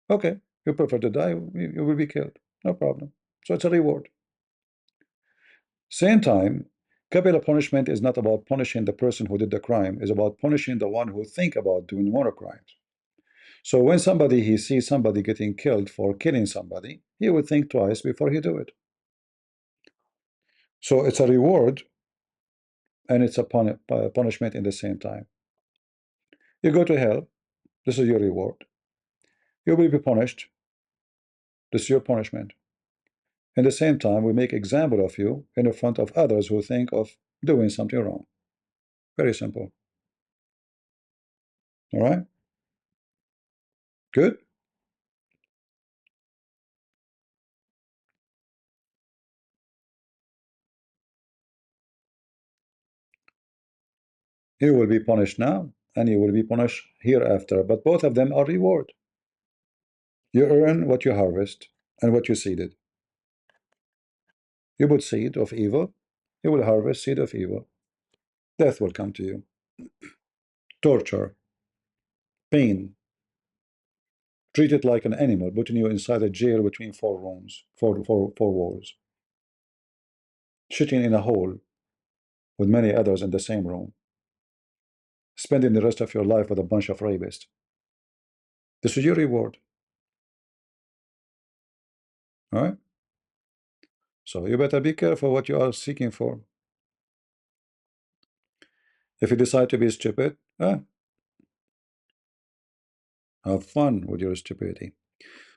Okay, you prefer to die, you will be killed. No problem. So it's a reward. Same time, capital punishment is not about punishing the person who did the crime, it's about punishing the one who think about doing more crimes. So when somebody he sees somebody getting killed for killing somebody, he would think twice before he do it. So it's a reward and it's a punishment in the same time. You go to hell, this is your reward. You will be punished, this is your punishment. In the same time, we make example of you in the front of others who think of doing something wrong. Very simple. All right? Good? You will be punished now, and you will be punished hereafter. But both of them are reward. You earn what you harvest and what you seeded. You put seed of evil, you will harvest seed of evil. Death will come to you. Torture, pain, treated like an animal, putting you inside a jail between four rooms, four walls. Shitting in a hole with many others in the same room. Spending the rest of your life with a bunch of rapists. This is your reward. All right? So you better be careful what you are seeking for. If you decide to be stupid, have fun with your stupidity.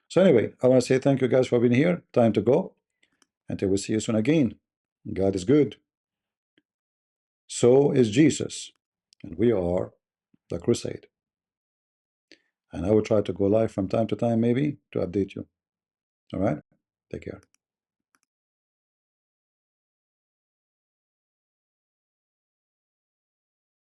So anyway, I want to say thank you guys for being here. Time to go. Until we see you soon again. God is good. So is Jesus. And we are the crusade. And I will try to go live from time to time, maybe, to update you. All right? Take care.